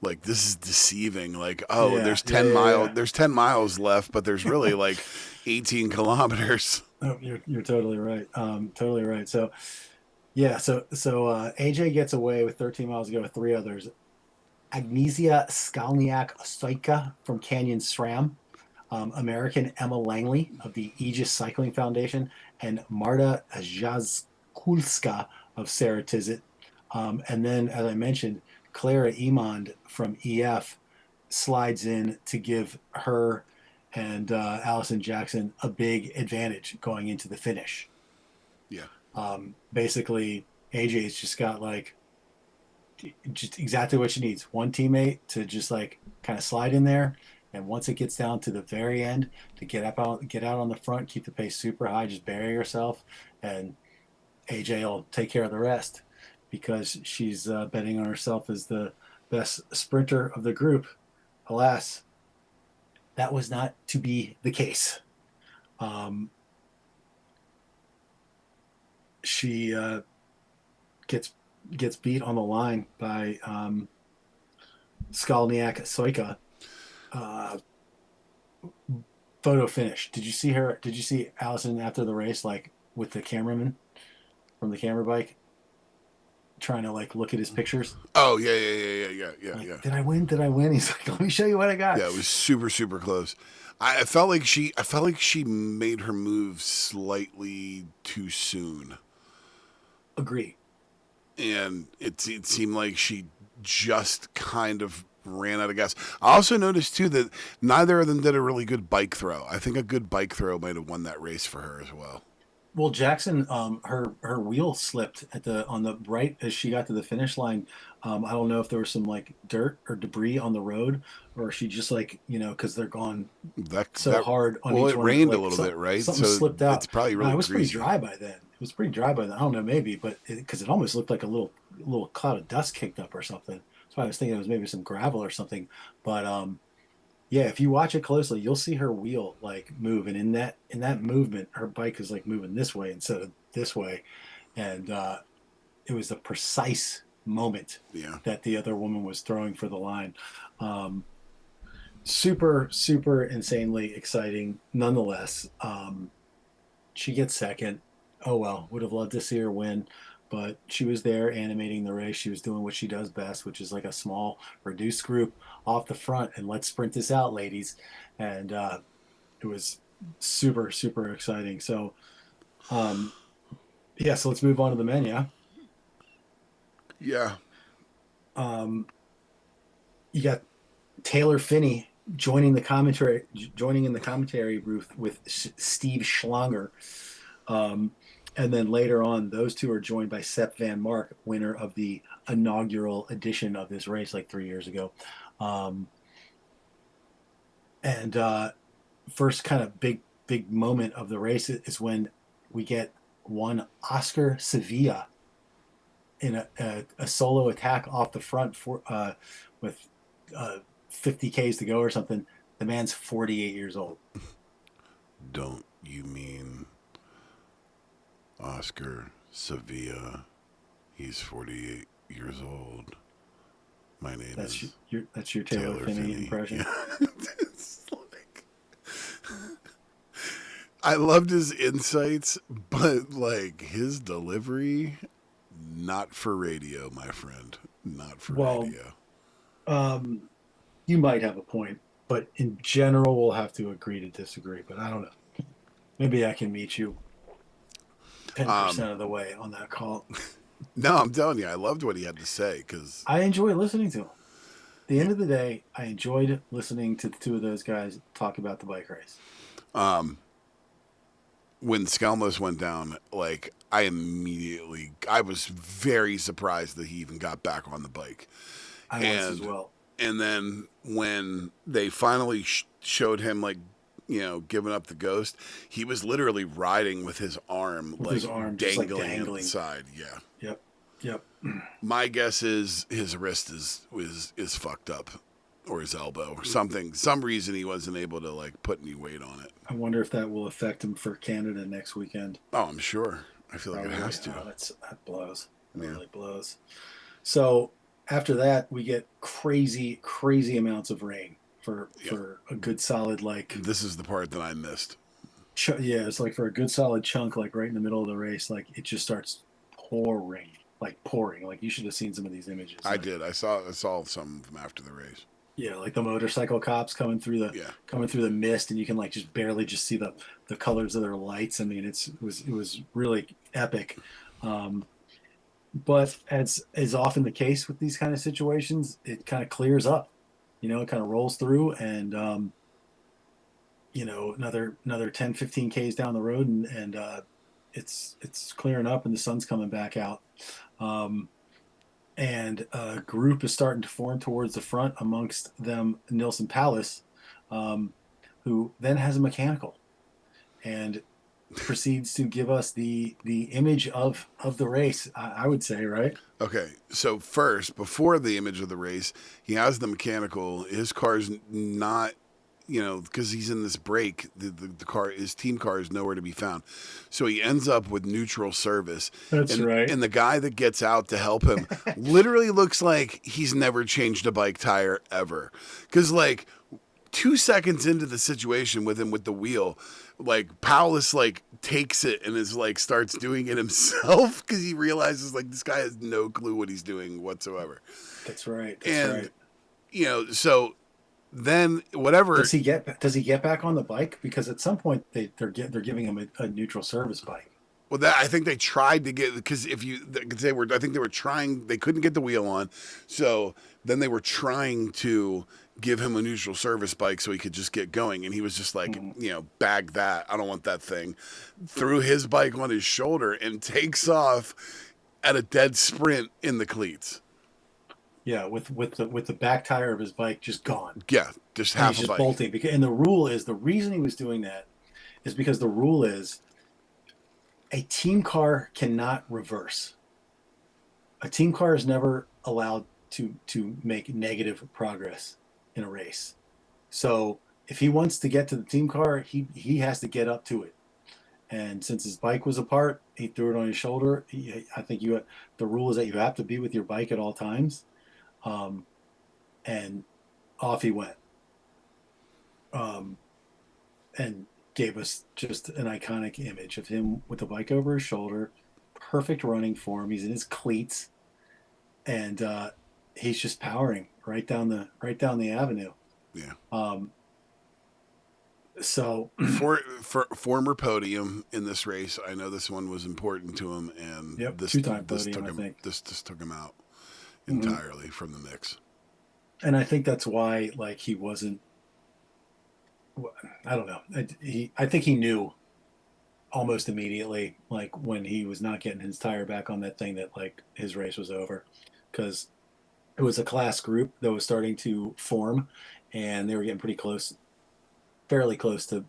like this is deceiving, like oh Yeah, there's yeah, 10 yeah, miles yeah. there's 10 miles left but there's really like 18 kilometers. Oh, you're totally right. Totally right. So yeah, so AJ gets away with 13 miles to go with 3 others. Agnesia Skalniak-Stoika from Canyon SRAM, American Emma Langley of the Aegis Cycling Foundation, and Marta Jazkulska of Sarah Tizet. And then, as I mentioned, Clara Emond from EF slides in to give her and Allison Jackson a big advantage going into the finish. Yeah. Basically, AJ's just got like just exactly what she needs. One teammate to just like kind of slide in there, and once it gets down to the very end, to get out on the front, keep the pace super high, just bury yourself, and AJ will take care of the rest because she's betting on herself as the best sprinter of the group. Alas, that was not to be the case. Um, she gets gets beat on the line by Skalniak Soika. Uh, Photo finish. Did you see her? Did you see Allison after the race, like with the cameraman from the camera bike, trying to like look at his pictures? Oh yeah, yeah, yeah, yeah, yeah, yeah, Like, yeah. did I win? Did I win? He's like, let me show you what I got. Yeah, it was super, super close. I felt like she made her move slightly too soon, Agree. and it seemed like she just kind of ran out of gas. I also noticed too that neither of them did a really good bike throw. I think a good bike throw might have won that race for her as well. Well, Jackson, her wheel slipped on the right as she got to the finish line. I don't know if there was some like dirt or debris on the road, or she just like because they're gone That so that hard on well, each it one, rained a like little bit, right? something So slipped it's out. probably No, really it was pretty greasy. dry by then. It was pretty dry by then. I don't know, maybe, but because it almost looked like a little cloud of dust kicked up or something. That's why I was thinking it was maybe some gravel or something. But yeah, if you watch it closely, you'll see her wheel like move, and in that movement, her bike is like moving this way instead of this way, and it was a precise moment Yeah. that the other woman was throwing for the line. Um, Super, super insanely exciting. Nonetheless, she gets second. Oh well, would have loved to see her win, but she was there animating the race. She was doing what she does best, which is like a small, reduced group off the front and let's sprint this out, ladies. And it was super, super exciting. So, um, yeah, so let's move on to the men. Yeah. Yeah. Um, you got Taylor Finney joining in the commentary booth with Steve Schlanger. Um, and then later on, those two are joined by Sepp Van Mark, winner of the inaugural edition of this race like 3 years ago. Um, and first kind of big moment of the race is when we get one Oscar Sevilla in a solo attack off the front with 50 Ks to go or something. The man's 48 years old. Don't you mean Oscar Sevilla. He's 48 years old. My name is That's your Taylor Taylor Finney Finney. impression. Yeah. It's like, I loved his insights, but like his delivery, not for radio, my friend. Not for Well, radio. um, you might have a point, but in general, we'll have to agree to disagree. But I don't know. Maybe I can meet you Um, 10% of the way on that call. no, I'm telling you, I loved what he had to say because I enjoy listening to him. At the end of the day, I enjoyed listening to the two of those guys talk about the bike race. when Skelmos went down, like I was very surprised that he even got back on the bike, I was as and well. and then when they finally showed him like giving up the ghost, he was literally riding with his arm With like his arm just like dangling at the dangling. side. Yeah, Yep. Yep. my guess is his wrist is fucked up, or his elbow or something. Some reason he wasn't able to like put any weight on it. I wonder if that will affect him for Canada next weekend. Oh, I'm sure. I feel like Probably. it has to. Oh, that blows. It Yeah. really blows. So after that, we get crazy, crazy amounts of rain Yeah. for a good solid like. This is the part that I missed. Yeah, it's like for a good solid chunk, like right in the middle of the race, like it just starts pouring, like pouring. Like you should have seen some of these images. I Like, did. I saw some of them after the race. yeah, like the motorcycle cops Yeah. coming through the mist, and you can like just barely just see the colors of their lights. I mean, it was really epic. Um, but as is often the case with these kind of situations, it kind of clears up. It kind of rolls through, and another 10, 15 Ks down the road, and it's clearing up, and the sun's coming back out. Um, and a group is starting to form towards the front, amongst them Nilson Palace, who then has a mechanical and proceeds to give us the image of the race. I would say, right? Okay. So first, before the image of the race, he has the mechanical. His car's not, because he's in this break. The car, his team car, is nowhere to be found. So he ends up with neutral service. That's and right. and the guy that gets out to help him literally looks like he's never changed a bike tire ever. Because like 2 seconds into the situation with him with the wheel, like Paulus like takes it and is like starts doing it himself because he realizes like this guy has no clue what he's doing whatsoever. That's right. That's And right. so then whatever. Does he get back on the bike? Because at some point they're giving him a neutral service bike. Well, that I think they tried to get, because I think they were trying, they couldn't get the wheel on, so then they were trying to give him a neutral service bike so he could just get going, and he was just like, bag that, I don't want that thing. Threw his bike on his shoulder and takes off at a dead sprint in the cleats. Yeah, with the back tire of his bike just gone. Yeah, just And half he's a just bike. bolting and the reason he was doing that is because the rule is a team car cannot reverse. A team car is never allowed to make negative progress in a race. So if he wants to get to the team car, he has to get up to it. And since his bike was apart, he threw it on his shoulder. I think the rule is that you have to be with your bike at all times. And off he went. And gave us just an iconic image of him with the bike over his shoulder, perfect running form. He's in his cleats, and he's just powering right down the avenue. Yeah. So for former podium in this race, I know this one was important to him, and yep, this two-time this podium, took I him think. this just took him out entirely from the mix. And I think that's why, like, he wasn't. I don't know. I think he knew almost immediately, like when he was not getting his tire back on that thing, that like his race was over, because it was a class group that was starting to form, and they were getting pretty close, fairly close to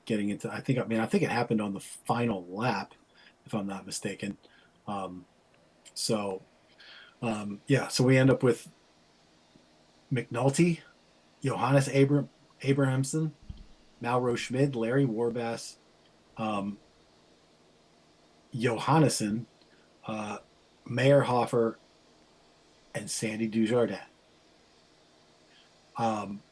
getting into. I think it happened on the final lap, if I'm not mistaken. So so we end up with McNulty, Johannes Abrahamson, Malro Schmid, Larry Warbass, Johannesson, Meyerhofer, and Sandy Dujardin, um,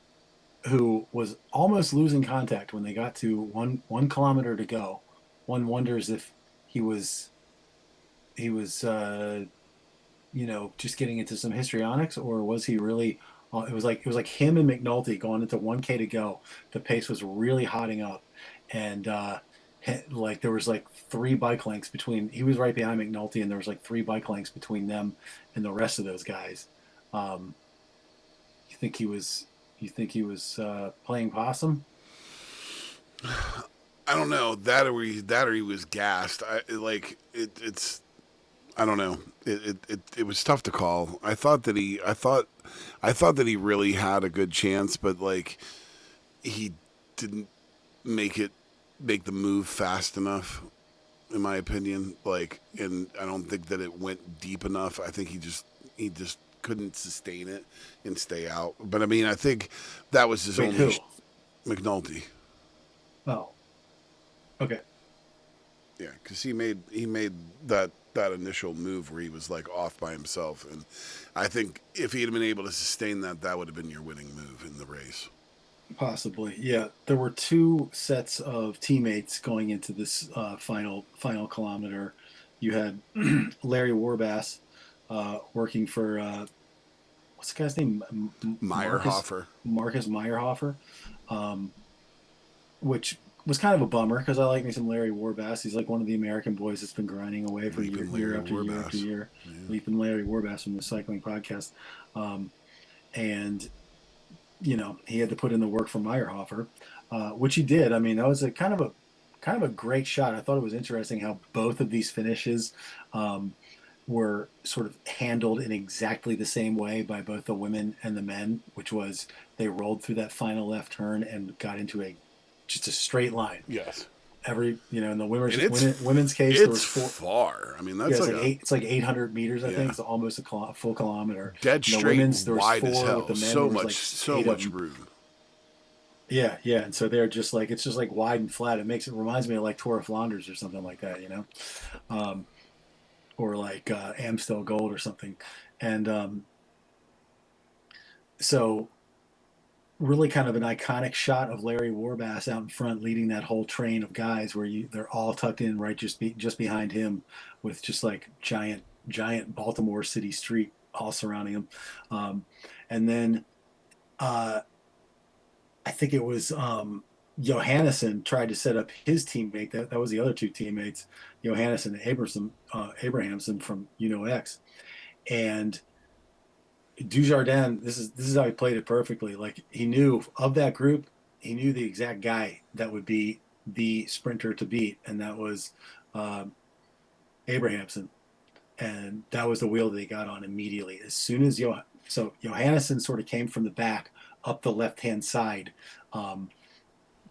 who was almost losing contact when they got to one kilometer to go. One wonders if he was just getting into some histrionics, or was he really? It was like him and McNulty going into 1K to go. The pace was really hotting up, and like there was like three bike lengths between. He was right behind McNulty, and there was like three bike lengths between them and the rest of those guys. Um, you think he was? You think he was playing possum? I don't know that or he was gassed. It's I don't know. It was tough to call. I thought that he really had a good chance, but like he didn't make it make the move fast enough, in my opinion. Like, and I don't think that it went deep enough. I think he just couldn't sustain it and stay out. But I mean, I think that was his Wait, who? only McNulty. Oh, okay. Yeah, because he made that initial move where he was like off by himself, and I think if he had been able to sustain that, that would have been your winning move in the race. Possibly, yeah. There were two sets of teammates going into this final kilometer. You had Larry Warbass working for what's the guy's name? Marcus Meyerhofer. Marcus Meyerhofer, um, which was kind of a bummer because I like me some Larry Warbass. He's like one of the American boys that's been grinding away for Leaping year Larry after year after Warbass. year. Yeah. Leaping Larry Warbass from the cycling podcast, um, and he had to put in the work for Meyerhofer, which he did. I mean, that was a kind of a great shot. I thought it was interesting how both of these finishes um, were sort of handled in exactly the same way by both the women and the men, which was they rolled through that final left turn and got into a just a straight line. Yes. In the And it's women's case, there it's was four. far. I mean, Yeah, that's like a it's like 800 meters. I think yeah, it's almost a full kilometer. dead In the straight, women's, there was wide as four. With hell. the men, there So was much, like so eight of much them. room. Yeah, yeah, and so they're just like it's just like wide and flat. It reminds me of like Tour of Flanders or something like that, um, or like Amstel Gold or something. And so really kind of an iconic shot of Larry Warbass out in front leading that whole train of guys where they're all tucked in right just behind him with just like giant Baltimore City street all surrounding him. Um, and then uh, I think it was Johannesson tried to set up his teammate. That was the other two teammates, Johannesson and Abrahamson from X. And Dujardin, this is how he played it perfectly. Like he knew of that group, he knew the exact guy that would be the sprinter to beat, and that was um, Abrahamson. And that was the wheel that he got on immediately. As soon as Johannesson sort of came from the back up the left hand side, um,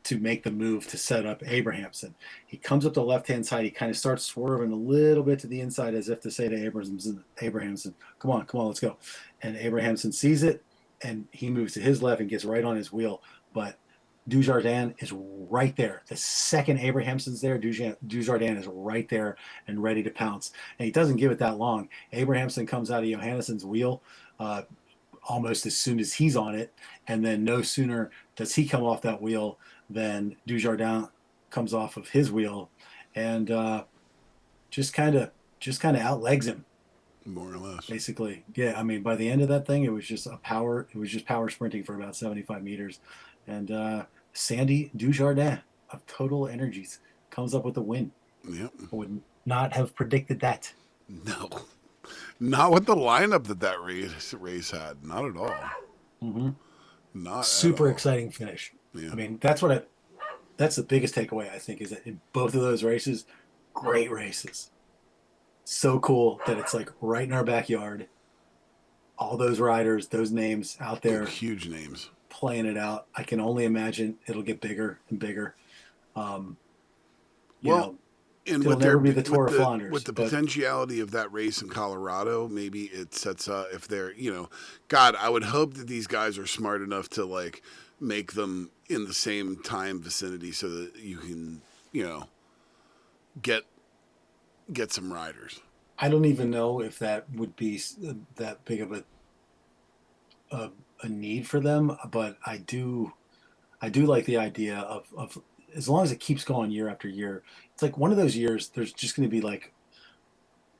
to make the move to set up Abrahamson. He comes up the left hand side. He kind of starts swerving a little bit to the inside as if to say to Abrahamson, come on, let's go. And Abrahamson sees it and he moves to his left and gets right on his wheel. But Dujardin is right there. The second Abrahamson's there, Dujardin is right there and ready to pounce. And he doesn't give it that long. Abrahamson comes out of Johannesson's wheel almost as soon as he's on it. And then no sooner does he come off that wheel than Dujardin comes off of his wheel and just kind of outlegs him More or less. basically. Yeah, I mean by the end of that thing, it was just power sprinting for about 75 meters, and Sandy Dujardin of Total Energies comes up with the win. Yep. I would not have predicted that. No, not with the lineup that race had. Not at all. Mm-hmm. Not at Super all. exciting finish. Yeah. I mean, that's the biggest takeaway I think is that in both of those races, great races. So cool that it's like right in our backyard. All those riders, those names out Oh, there huge names. playing it out. I can only imagine it'll get bigger and bigger. Um, you Well, know, and it'll with their never be the Tour of with Flanders, the but potentiality of that race in Colorado, maybe it sets if they're God, I would hope that these guys are smart enough to like make them in the same time vicinity so that you can get get some riders. I don't even know if that would be that big of a, a need for them, but I do like the idea of as long as it keeps going year after year. It's like one of those years. There's just going to be like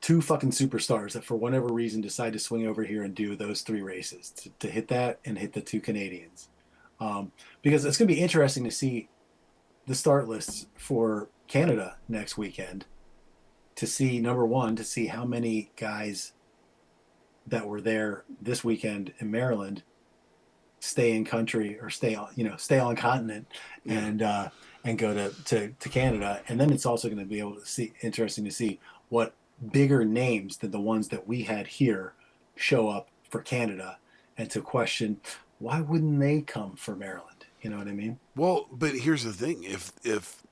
two fucking superstars that for whatever reason decide to swing over here and do those three races to hit that and hit the two Canadians. Because it's going to be interesting to see the start lists for Canada next weekend to see, number one, to see how many guys that were there this weekend in Maryland stay in country or stay on continent Yeah. and go to Canada. And then it's also going to be able to see interesting to see what bigger names than the ones that we had here show up for Canada, and to question why wouldn't they come for Maryland? You know what I mean? Well, but here's the thing: if if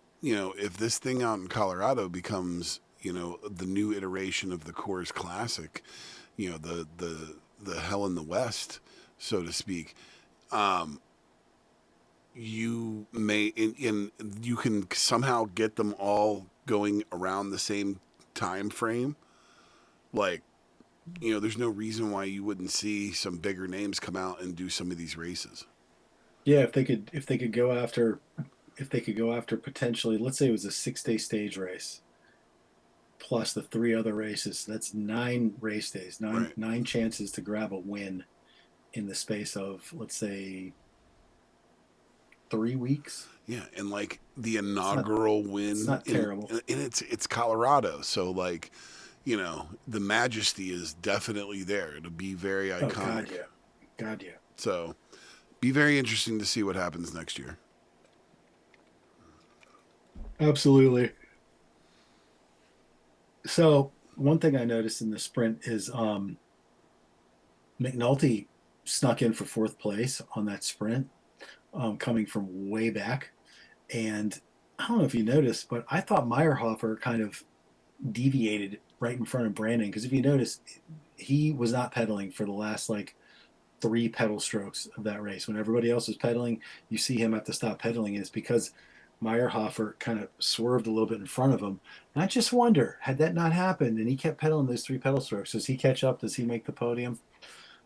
this thing out in Colorado becomes the new iteration of the Coors Classic, the Hell in the West, so to speak, you may you can somehow get them all going around the same time frame. Like, there's no reason why you wouldn't see some bigger names come out and do some of these races. Yeah, if they could go after potentially, let's say it was a 6-day stage race plus the three other races. That's 9 race days, nine Right. nine chances to grab a win in the space of, let's say, 3 weeks. Yeah, and like the It's not inaugural it's win not terrible. and it's Colorado, so like, the majesty is definitely there. It'll be very Oh God, iconic. yeah, God, yeah. So, be very interesting to see what happens next year. Absolutely. So one thing I noticed in the sprint is McNulty snuck in for fourth place on that sprint, coming from way back. And I don't know if you noticed, but I thought Meyerhofer kind of deviated right in front of Brandon, because if you notice, he was not pedaling for the last like three pedal strokes of that race. When everybody else was pedaling, you see him have to stop pedaling, and it's because Meyerhofer kind of swerved a little bit in front of him. And I just wonder, had that not happened and he kept pedaling those three pedal strokes, does he catch up? Does he make the podium?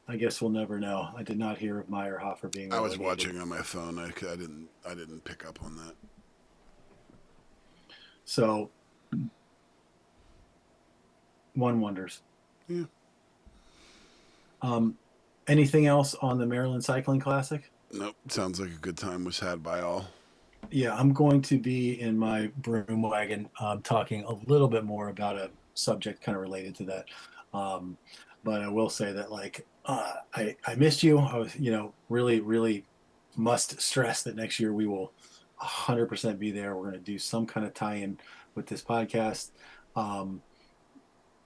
I guess we'll never know. I did not hear of Meyerhofer being I was relegated. watching on my phone. I didn't pick up on that. So one wonders. Yeah. Um, Anything else on the Maryland Cycling Classic? Nope. Sounds like a good time was had by all. Yeah, I'm going to be in my broom wagon, talking a little bit more about a subject kind of related to that. Um, but I will say that, like, I missed you. I was, really, really must stress that next year we will 100% be there. We're going to do some kind of tie-in with this podcast. Um,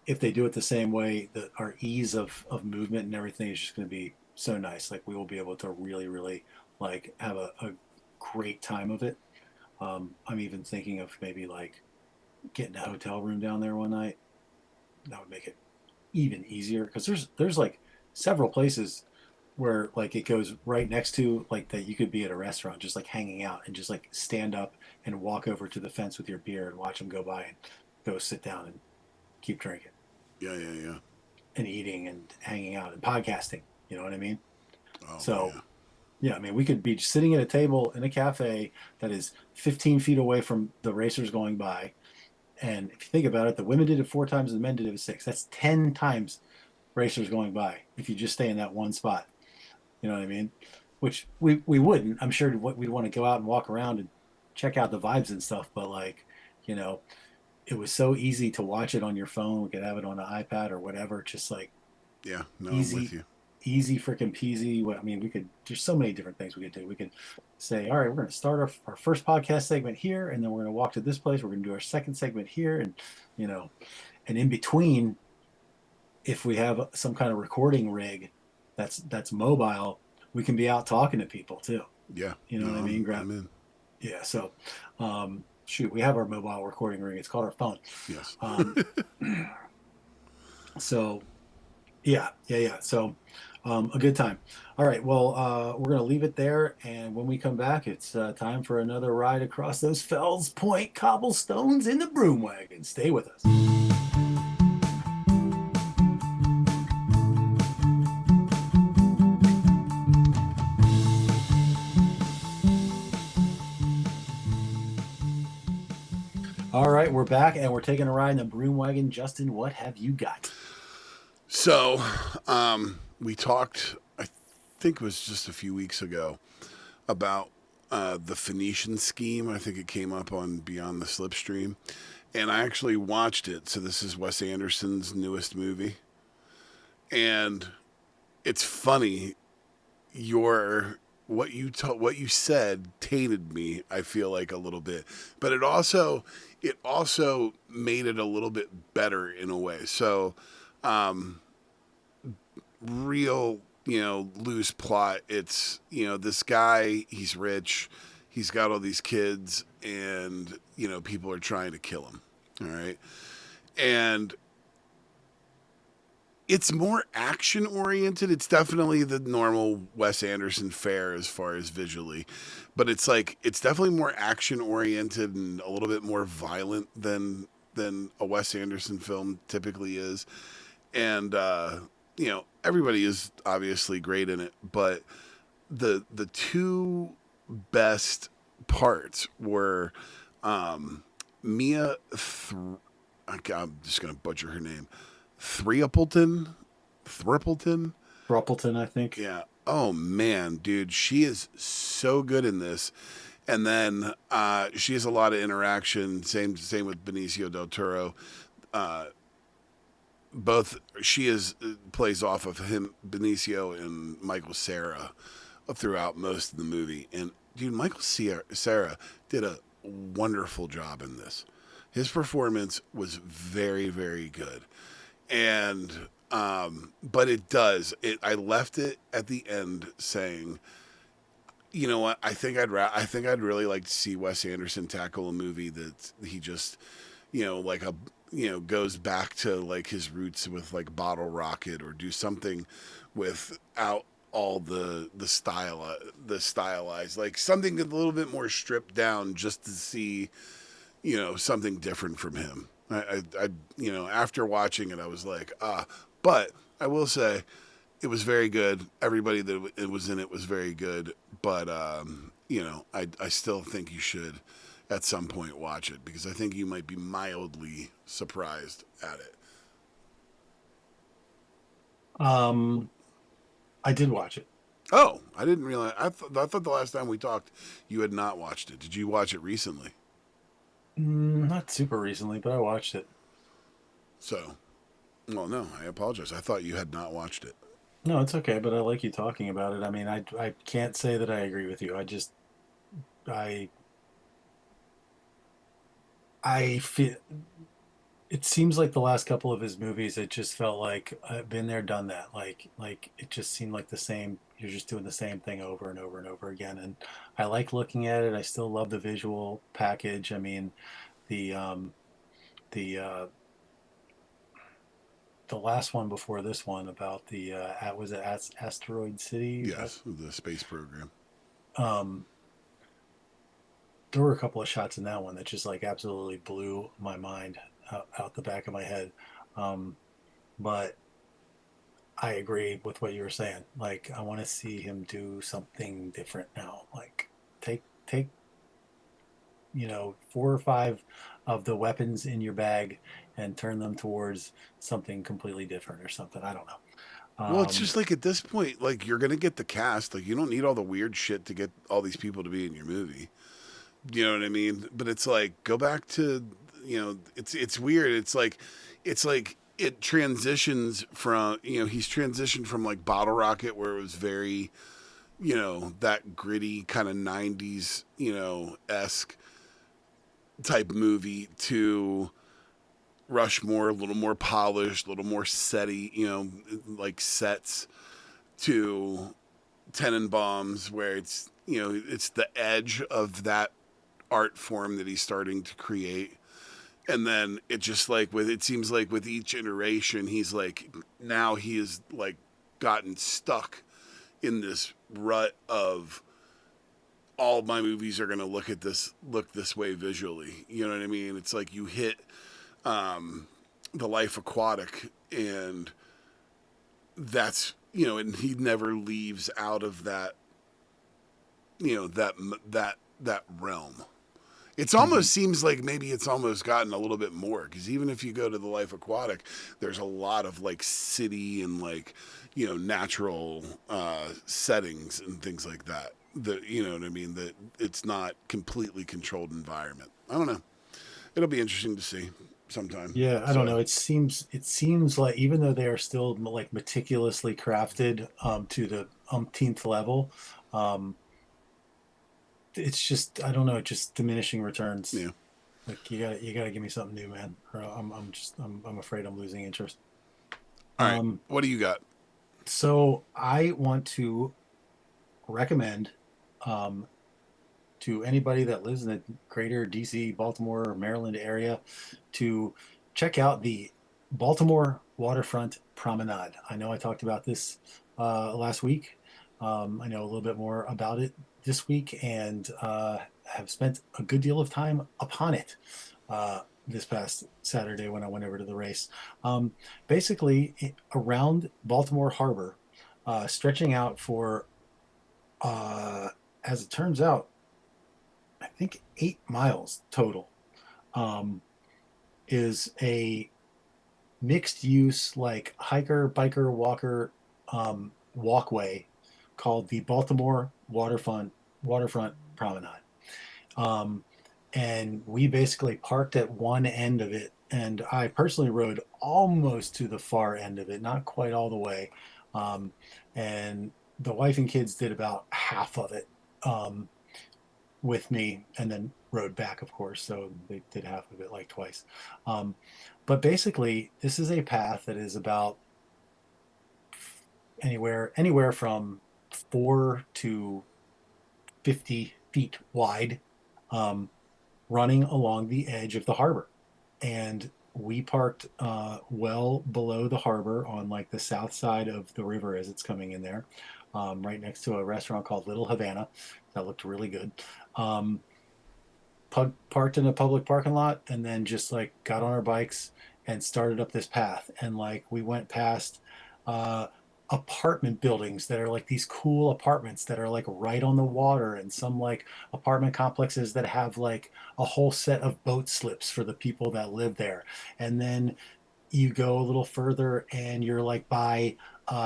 if they do it the same way, that our ease of movement and everything is just going to be so nice. Like, we will be able to really, really like have a great time of it. I'm even thinking of maybe like getting a hotel room down there one night. That would make it even easier, because there's like several places where like it goes right next to, like, that you could be at a restaurant just like hanging out and just like stand up and walk over to the fence with your beer and watch them go by and go sit down and keep drinking Yeah, yeah, yeah. and eating and hanging out and podcasting. You know what I mean? Oh So yeah. yeah, I mean, we could be sitting at a table in a cafe that is 15 feet away from the racers going by. And if you think about it, the women did it 4 times, the men did it 6. That's 10 times racers going by if you just stay in that one spot. You know what I mean? Which we wouldn't. I'm sure we'd want to go out and walk around and check out the vibes and stuff. But, like, you know, it was so easy to watch it on your phone. We could have it on an iPad or whatever. Just like Yeah. No, I'm with easy, you. easy freaking peasy. I mean, there's so many different things we could do. We could say, all right, we're going to start our first podcast segment here, and then we're going to walk to this place. We're going to do our second segment here. And, you know, and in between, if we have some kind of recording rig that's mobile, we can be out talking to people too. Yeah. You know No, what I I'm mean? I'm in. Yeah. So, shoot, we have our mobile recording rig. It's called our phone. Yes. Um, so yeah, yeah, yeah. So, a good time. All right. Well, we're going to leave it there. And when we come back, it's time for another ride across those Fells Point cobblestones in the broom wagon. Stay with us. All right, we're back and we're taking a ride in the Broom Wagon. Justin, what have you got? So, we talked, I think it was just a few weeks ago, about the Phoenician scheme. I think it came up on Beyond the Slipstream. And I actually watched it. So, this is Wes Anderson's newest movie. And it's funny, your what you said tainted me, I feel like, a little bit, but it also made it a little bit better in a way. So real, loose plot. It's, this guy, he's rich, he's got all these kids, and, people are trying to kill him. All right. And it's more action oriented. It's definitely the normal Wes Anderson fare as far as visually, but it's definitely more action oriented and a little bit more violent than a Wes Anderson film typically is. And everybody is obviously great in it, but the two best parts were Mia. I'm just gonna butcher her name. Thrippleton. Ruppleton, I think. Yeah. Oh man, dude, she is so good in this. And then she has a lot of interaction. Same with Benicio del Toro. Uh, both she is plays off of him, Benicio and Michael Cera, throughout most of the movie. And dude, Cera did a wonderful job in this. His performance was very, very good. And but I left it at the end saying, you know what, I think I'd really like to see Wes Anderson tackle a movie that he just, like a, goes back to like his roots with like Bottle Rocket, or do something without all the stylized, like something a little bit more stripped down, just to see, something different from him. After watching it, I was like, but I will say it was very good. Everybody that it was in it was very good. But, I still think you should at some point watch it, because I think you might be mildly surprised at it. Um, I did watch it. Oh, I didn't realize. I thought the last time we talked, you had not watched it. Did you watch it recently? Not super recently, but I watched it. So, well, no, I apologize. I thought you had not watched it. No, it's okay, but I like you talking about it. I mean, I can't say that I agree with you. I I feel it seems like the last couple of his movies, it just felt like I've been there, done that. Like it just seemed like the same. You're just doing the same thing over and over and over again. And I like looking at it. I still love the visual package. I mean, the the uh, the last one before this one about the was it Asteroid City? Yes, the space program. Um, there were a couple of shots in that one that just like absolutely blew my mind out the back of my head. Um, but I agree with what you were saying. Like, I want to see him do something different now. Like, take four or five of the weapons in your bag and turn them towards something completely different or something. I don't know. Well, it's just like at this point, like you're gonna get the cast. Like you don't need all the weird shit to get all these people to be in your movie. You know what I mean? But it's like go back to, it's weird. It's like it transitions from, he's transitioned from like Bottle Rocket, where it was very, that gritty kind of 90s, esque type movie, to Rushmore, a little more polished, a little more setty, like sets, to Tenenbaums, where it's the edge of that art form that he's starting to create. And then it just like it seems like with each iteration, he's like, now he is like gotten stuck in this rut of, all my movies are going to look this way visually. You know what I mean? It's like you hit The Life Aquatic, and that's, and he never leaves out of that, that realm. It's almost seems like maybe it's almost gotten a little bit more because even if you go to the Life Aquatic, there's a lot of like city and like natural settings and things like that. That you know what I mean. That it's not completely controlled environment. I don't know. It'll be interesting to see sometime. Yeah, I don't So know. It seems like even though they are still like meticulously crafted to the umpteenth level, um, it's just I don't know, just diminishing returns. yeah. Like you gotta give me something new, man. Or I'm afraid I'm losing interest. All right. Um, What do you got? so I want to recommend um to anybody that lives in the greater DC, Baltimore, Maryland area to check out the Baltimore Waterfront Promenade. I know I talked about this last week. I know a little bit more about it this week and have spent a good deal of time upon it this past Saturday when I went over to the race. Um, Basically, around Baltimore Harbor, stretching out for, uh, as it turns out, I think 8 miles total, um, is a mixed use like hiker, biker, walker walkway called the Baltimore Waterfront Promenade. Um, and we basically parked at one end of it, and I personally rode almost to the far end of it, not quite all the way. Um, and the wife and kids did about half of it. With me and then rode back, of course. So they did half of it like twice. Um, but basically, this is a path that is about anywhere from 4 to 50 feet wide, um, running along the edge of the harbor. And we parked well below the harbor on like the south side of the river as it's coming in there, right next to a restaurant called Little Havana. That looked really good. Um, Parked in a public parking lot and then just like got on our bikes and started up this path. And like we went past uh apartment buildings that are like these cool apartments that are like right on the water, and some like apartment complexes that have like a whole set of boat slips for the people that live there. And then you go a little further and you're like by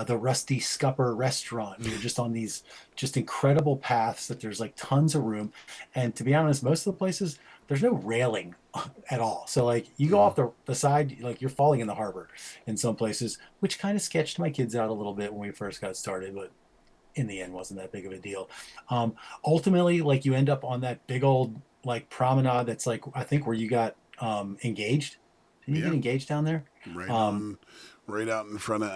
the Rusty Scupper restaurant, and you're just on these just incredible paths that there's like tons of room. And to be honest, most of the places there's no railing at all, so like you go Mm-hmm. off the side, like you're falling in the harbor in some places, which kind of sketched my kids out a little bit when we first got started, but in the end wasn't that big of a deal. Ultimately, like you end up on that big old like promenade that's like I think where you got engaged. Did you get Yeah. engaged down there? Right Um, on, right out in front of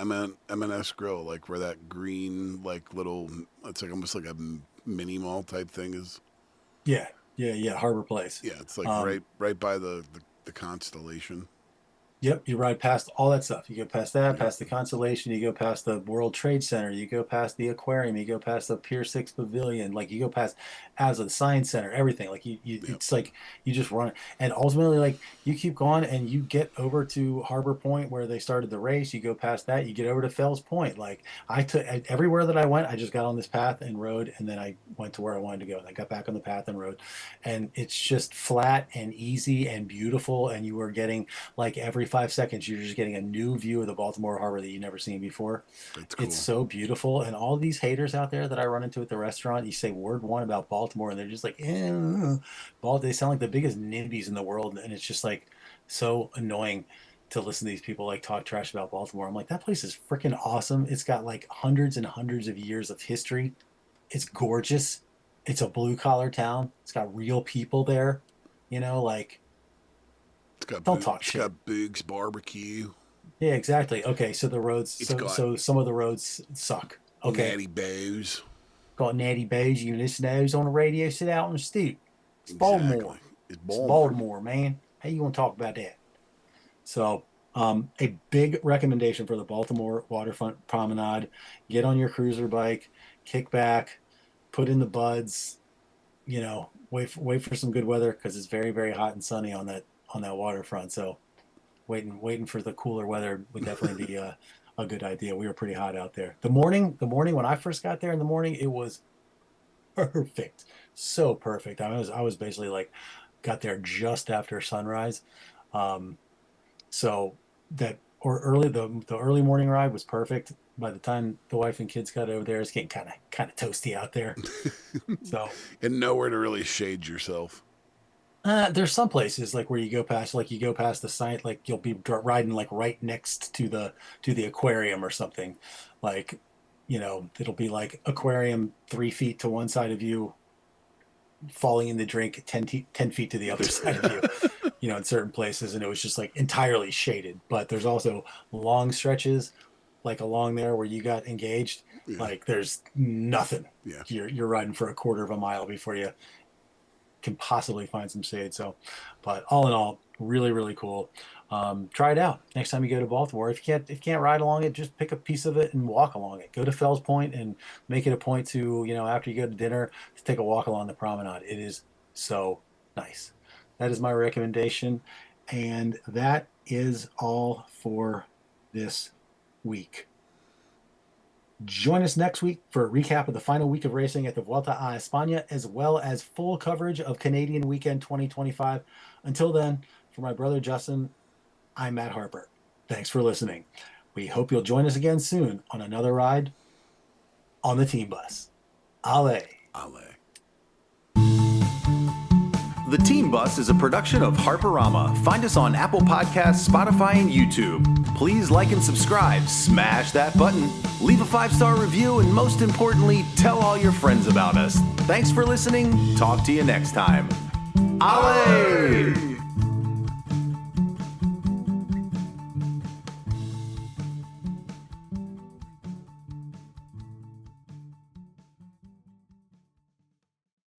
M&S Grill, like where that green, like little, it's like almost like a mini mall type thing is. yeah, yeah, Harbor Place. Yeah, it's like Um, right by the Constellation. Yep, you ride past all that stuff. You go past that, Yep. past the Constellation, you go past the World Trade Center, you go past the aquarium, you go past the Pier 6 Pavilion, like you go past as the Science Center, everything. Like you Yep. it's like you just run it. And ultimately, like you keep going and you get over to Harbor Point where they started the race, you go past that, you get over to Fells Point. Like I took everywhere that I went, I just got on this path and rode, and then I went to where I wanted to go. And I got back on the path and rode. And it's just flat and easy and beautiful, and you were getting like every 5 seconds you're just getting a new view of the Baltimore Harbor that you've never seen before. That's It's cool. so beautiful. And all these haters out there that I run into at the restaurant, you say word one about Baltimore and they're just like they sound like the biggest nimbies in the world, and it's just like so annoying to listen to these people like talk trash about Baltimore. I'm like, that place is freaking awesome. It's got like hundreds and hundreds of years of history. It's gorgeous. It's a blue collar town. It's got real people there, like don't talk It's shit. got Boog's barbecue, Yeah, exactly. Okay, so the roads, it's got so some of the roads suck. Okay, Natty Bows. got natty bays. You listen to those on the radio. Sit out on the stoop. It's Exactly. Baltimore. It's It's Balmer. Baltimore, man. How you want to talk about that? So, a big recommendation for the Baltimore waterfront promenade: get on your cruiser bike, kick back, put in the buds. Wait for some good weather because it's very very hot and sunny on that waterfront. So waiting for the cooler weather would definitely be a good idea. We were pretty hot out there. The morning when I first got there in the morning, it was perfect, so perfect. I was basically like got there just after sunrise. So that or early the early morning ride was perfect. By the time the wife and kids got over there, it's getting kind of toasty out there. So And nowhere to really shade yourself. there's some places like where you go past the site, like you'll be riding like right next to the aquarium or something, like it'll be like aquarium 3 feet to one side of you, falling in the drink 10 feet to the other side of you, in certain places, and it was just like entirely shaded. But there's also long stretches like along there where you got engaged, like there's nothing. You're riding for a quarter of a mile before you can possibly find some shade. So, but all in all, really, really cool. Try it out next time you go to Baltimore. If you can't ride along it, just pick a piece of it and walk along it. Go to Fells Point and make it a point to, after you go to dinner, to take a walk along the promenade. It is so nice. That is my recommendation. And that is all for this week. Join us next week for a recap of the final week of racing at the Vuelta a Espana, as well as full coverage of Canadian Weekend 2025. Until then, for my brother Justin, I'm Matt Harper. Thanks for listening. We hope you'll join us again soon on another ride on the Team Bus. Ale. The Team Bus is a production of Harperama. Find us on Apple Podcasts, Spotify, and YouTube. Please like and subscribe, smash that button, leave a 5-star review, and most importantly, tell all your friends about us. Thanks for listening. Talk to you next time. Ale!